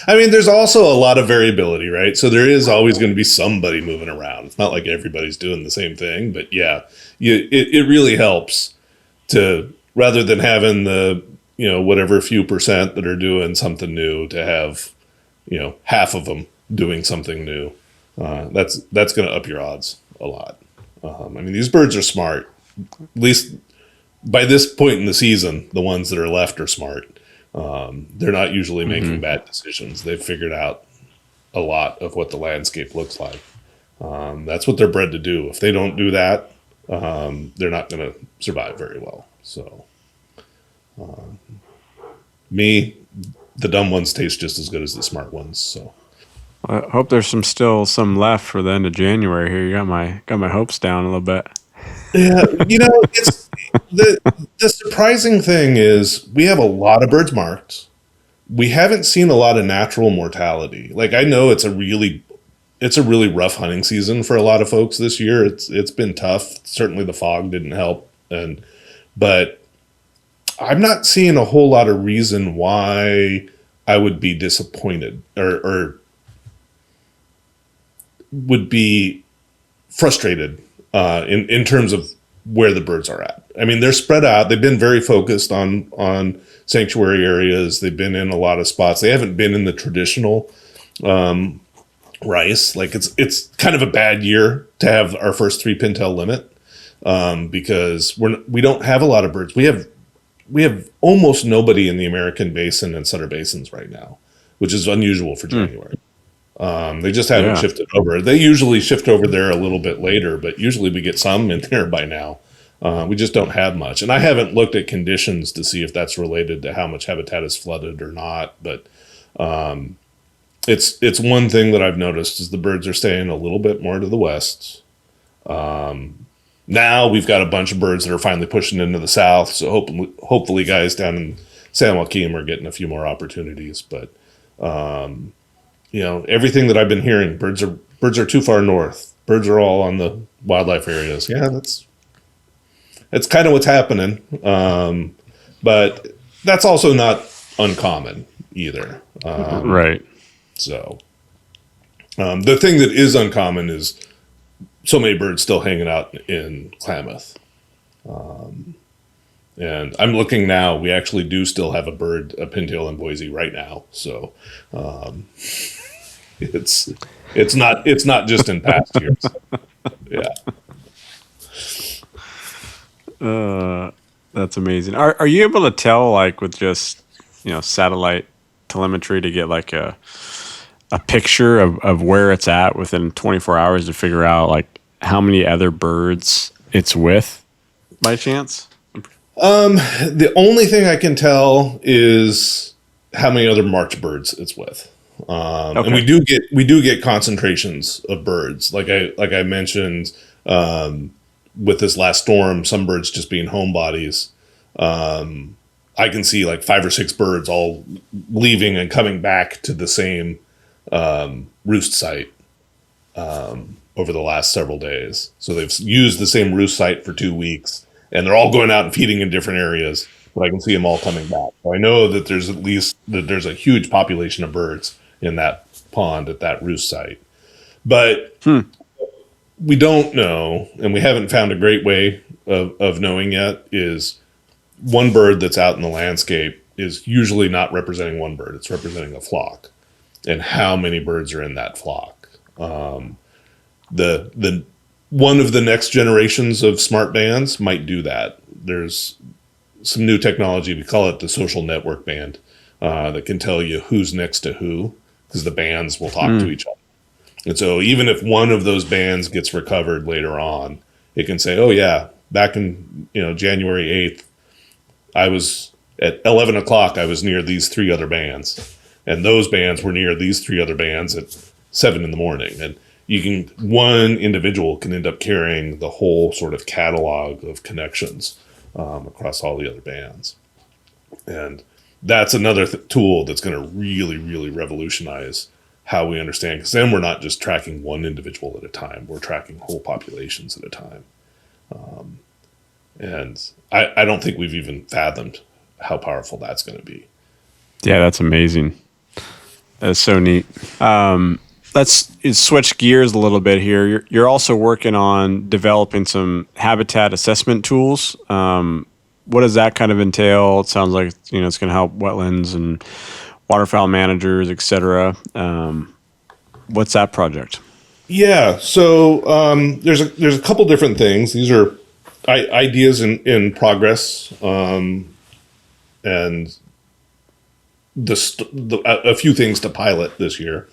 I mean, there's also a lot of variability, right? So there is always going to be somebody moving around. It's not like everybody's doing the same thing, but yeah, it really helps to, rather than having the, whatever few percent that are doing something new, to have, half of them doing something new. That's going to up your odds a lot. I mean, these birds are smart. At least by this point in the season, the ones that are left are smart. They're not usually making bad decisions. They've figured out a lot of what the landscape looks like. That's what they're bred to do. If they don't do that, they're not going to survive very well. So, the dumb ones taste just as good as the smart ones. So, I hope there's still some left for the end of January here. You got my hopes down a little bit. Yeah, it's the surprising thing is we have a lot of birds marked. We haven't seen a lot of natural mortality. Like, I know it's a really rough hunting season for a lot of folks this year. It's been tough. Certainly the fog didn't help, but I'm not seeing a whole lot of reason why I would be disappointed or would be frustrated in terms of where the birds are at. I mean, they're spread out. They've been very focused on sanctuary areas. They've been in a lot of spots. They haven't been in the traditional rice. Like, it's kind of a bad year to have our first 3 pintail limit because we don't have a lot of birds. We have almost nobody in the American Basin and Sutter Basins right now, which is unusual for January. They just haven't shifted over. They usually shift over there a little bit later, but usually we get some in there by now. We just don't have much. And I haven't looked at conditions to see if that's related to how much habitat is flooded or not. But it's one thing that I've noticed is the birds are staying a little bit more to the west. Now we've got a bunch of birds that are finally pushing into the south. So hopefully guys down in San Joaquin are getting a few more opportunities. But everything that I've been hearing, birds are too far north. Birds are all on the wildlife areas. Yeah, that's kind of what's happening. But that's also not uncommon either. Right. So the thing that is uncommon is so many birds still hanging out in Klamath. And I'm looking now, we actually do still have a pintail in Boise right now. So it's not just in past years. Yeah. That's amazing. Are you able to tell, like, with just, satellite telemetry to get like a picture of where it's at within 24 hours to figure out like how many other birds it's with by chance? The only thing I can tell is how many other marked birds it's with. Okay. And we do get concentrations of birds. Like I mentioned, with this last storm, some birds just being homebodies. I can see like 5 or 6 birds all leaving and coming back to the same roost site over the last several days. So they've used the same roost site for 2 weeks, and they're all going out and feeding in different areas. But I can see them all coming back. So I know that there's a huge population of birds in that pond at that roost site. But we don't know, and we haven't found a great way of knowing yet, is one bird that's out in the landscape is usually not representing one bird. It's representing a flock. and how many birds are in that flock. The one of the next generations of smart bands might do that. There's some new technology, we call it the social network band, that can tell you who's next to who, because the bands will talk to each other. And so even if one of those bands gets recovered later on, it can say, oh yeah, back in January 8th, I was at 11 o'clock, I was near these 3 other bands. And those bands were near these 3 other bands at 7 in the morning. And one individual can end up carrying the whole sort of catalog of connections across all the other bands. And that's another tool that's going to really, really revolutionize how we understand, because then we're not just tracking one individual at a time, we're tracking whole populations at a time. And I don't think we've even fathomed how powerful that's going to be. Yeah, that's amazing. That's so neat. Let's switch gears a little bit here. You're also working on developing some habitat assessment tools. What does that kind of entail? It sounds like it's going to help wetlands and waterfowl managers, et cetera. What's that project? Yeah, so there's a couple different things. These are ideas in progress, and a few things to pilot this year.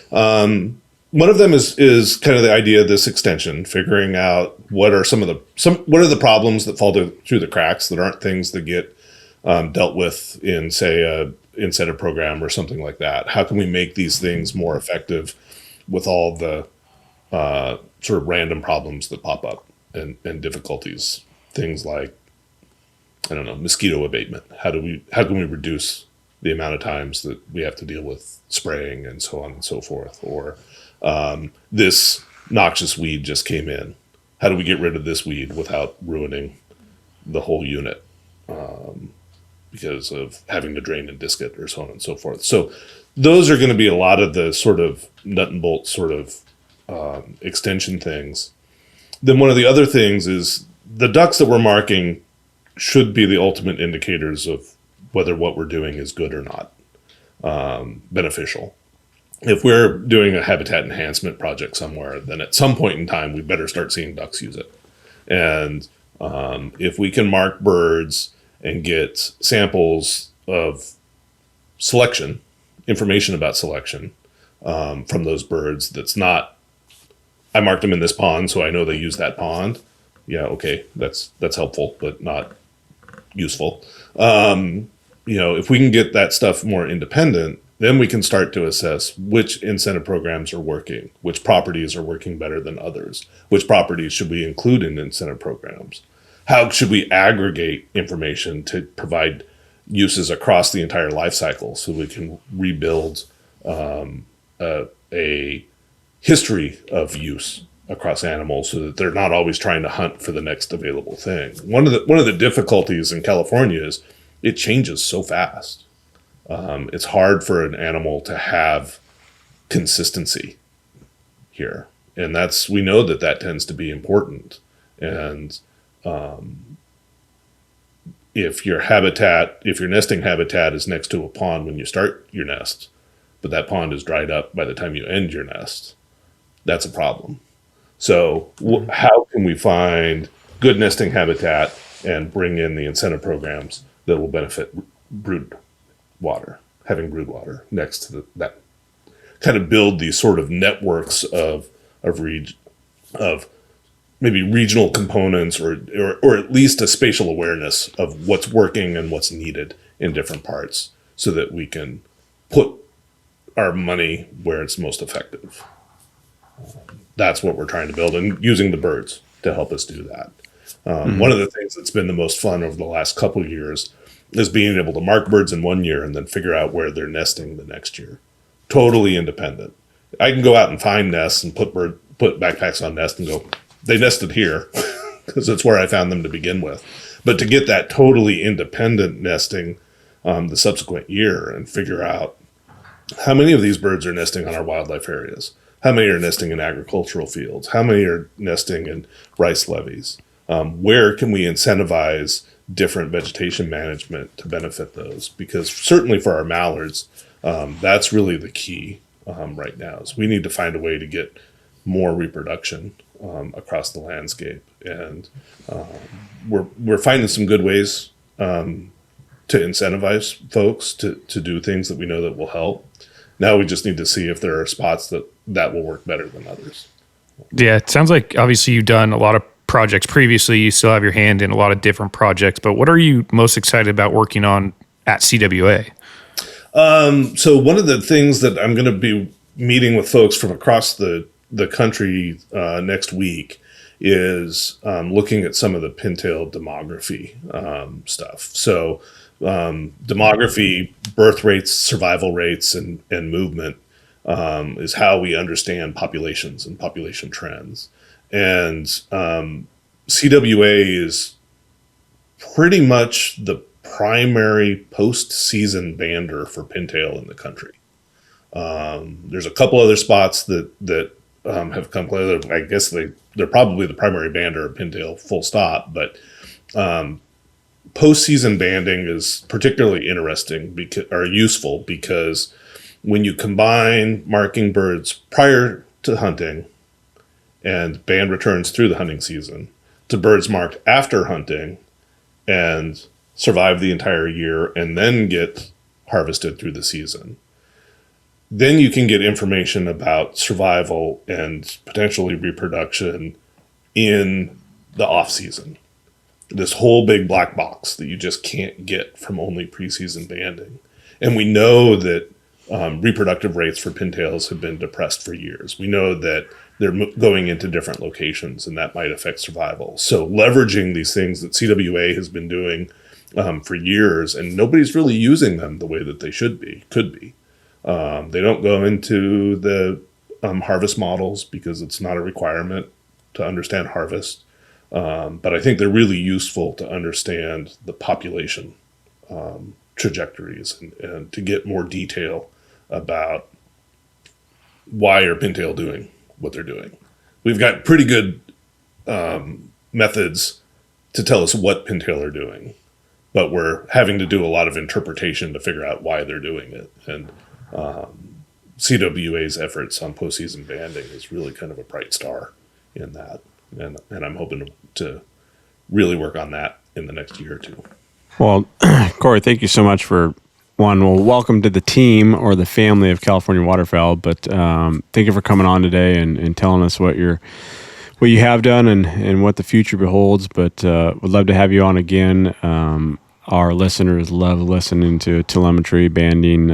One of them is kind of the idea of this extension, figuring out what are the problems that fall through the cracks that aren't things that get dealt with in, say, a incentive program or something like that. How can we make these things more effective with all the sort of random problems that pop up and difficulties? Things like, I don't know, mosquito abatement. How can we reduce the amount of times that we have to deal with spraying and so on and so forth? Or this noxious weed just came in. How do we get rid of this weed without ruining the whole unit because of having to drain and disc it or so on and so forth? So those are going to be a lot of the sort of nut and bolt sort of extension things. Then one of the other things is the ducks that we're marking should be the ultimate indicators of whether what we're doing is good or not, beneficial. If we're doing a habitat enhancement project somewhere, then at some point in time, we better start seeing ducks use it. And if we can mark birds and get samples of selection, information about selection from those birds, that's not, I marked them in this pond, so I know they use that pond. Yeah, okay, that's helpful, but not useful. If we can get that stuff more independent, then we can start to assess which incentive programs are working, which properties are working better than others, which properties should we include in incentive programs, how should we aggregate information to provide uses across the entire life cycle so we can rebuild a history of use across animals so that they're not always trying to hunt for the next available thing. One of the difficulties in California is it changes so fast. It's hard for an animal to have consistency here. And we know that tends to be important. And if your nesting habitat is next to a pond when you start your nest, but that pond is dried up by the time you end your nest, that's a problem. So how can we find good nesting habitat and bring in the incentive programs that will benefit brood water, having brood water next to that, kind of build these sort of networks of maybe regional components or at least a spatial awareness of what's working and what's needed in different parts so that we can put our money where it's most effective. That's what we're trying to build, and using the birds to help us do that. One of the things that's been the most fun over the last couple of years is being able to mark birds in one year and then figure out where they're nesting the next year. Totally independent. I can go out and find nests and put backpacks on nests and go, they nested here because it's where I found them to begin with. But to get that totally independent nesting the subsequent year and figure out how many of these birds are nesting on our wildlife areas, how many are nesting in agricultural fields, how many are nesting in rice levees, where can we incentivize different vegetation management to benefit those? Because certainly for our mallards, That's really the key right now. Is we need to find a way to get more reproduction across the landscape, and we're finding some good ways to incentivize folks to do things that we know that will help. Now we just need to see if there are spots that will work better than others. Yeah, it sounds like obviously you've done a lot of projects previously. You still have your hand in a lot of different projects, but what are you most excited about working on at CWA? So one of the things that I'm going to be meeting with folks from across the country next week is looking at some of the pintail demography stuff. So demography, birth rates, survival rates, and movement is how we understand populations and population trends. And CWA is pretty much the primary post-season bander for pintail in the country. There's a couple other spots that have come clear. I guess they're probably the primary bander of pintail, full stop. But post-season banding is particularly interesting or useful because when you combine marking birds prior to hunting and band returns through the hunting season to birds marked after hunting and survive the entire year and then get harvested through the season, then you can get information about survival and potentially reproduction in the off season. This whole big black box that you just can't get from only preseason banding. And we know that reproductive rates for pintails have been depressed for years. We know that they're going into different locations and that might affect survival. So leveraging these things that CWA has been doing for years, and nobody's really using them the way that they could be. They don't go into the harvest models because it's not a requirement to understand harvest. But I think they're really useful to understand the population trajectories and to get more detail about why are pintail doing what they're doing. We've got pretty good methods to tell us what pintail are doing, but we're having to do a lot of interpretation to figure out why they're doing it. And CWA's efforts on postseason banding is really kind of a bright star in that. And I'm hoping to really work on that in the next year or two. Well, Cory, thank you so much for welcome to the team or the family of California Waterfowl. But thank you for coming on today and telling us what you have done and what the future beholds. But would love to have you on again. Our listeners love listening to telemetry, banding,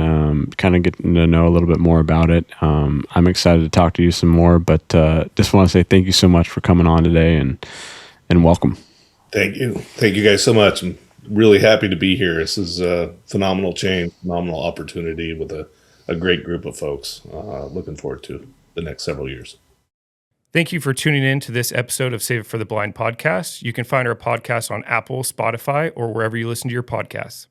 kind of getting to know a little bit more about it. I'm excited to talk to you some more, but just want to say thank you so much for coming on today and welcome. Thank you. Thank you guys so much. I'm really happy to be here. This is a phenomenal change, phenomenal opportunity with a great group of folks. Looking forward to the next several years. Thank you for tuning in to this episode of Save It for the Blind podcast. You can find our podcast on Apple, Spotify, or wherever you listen to your podcasts.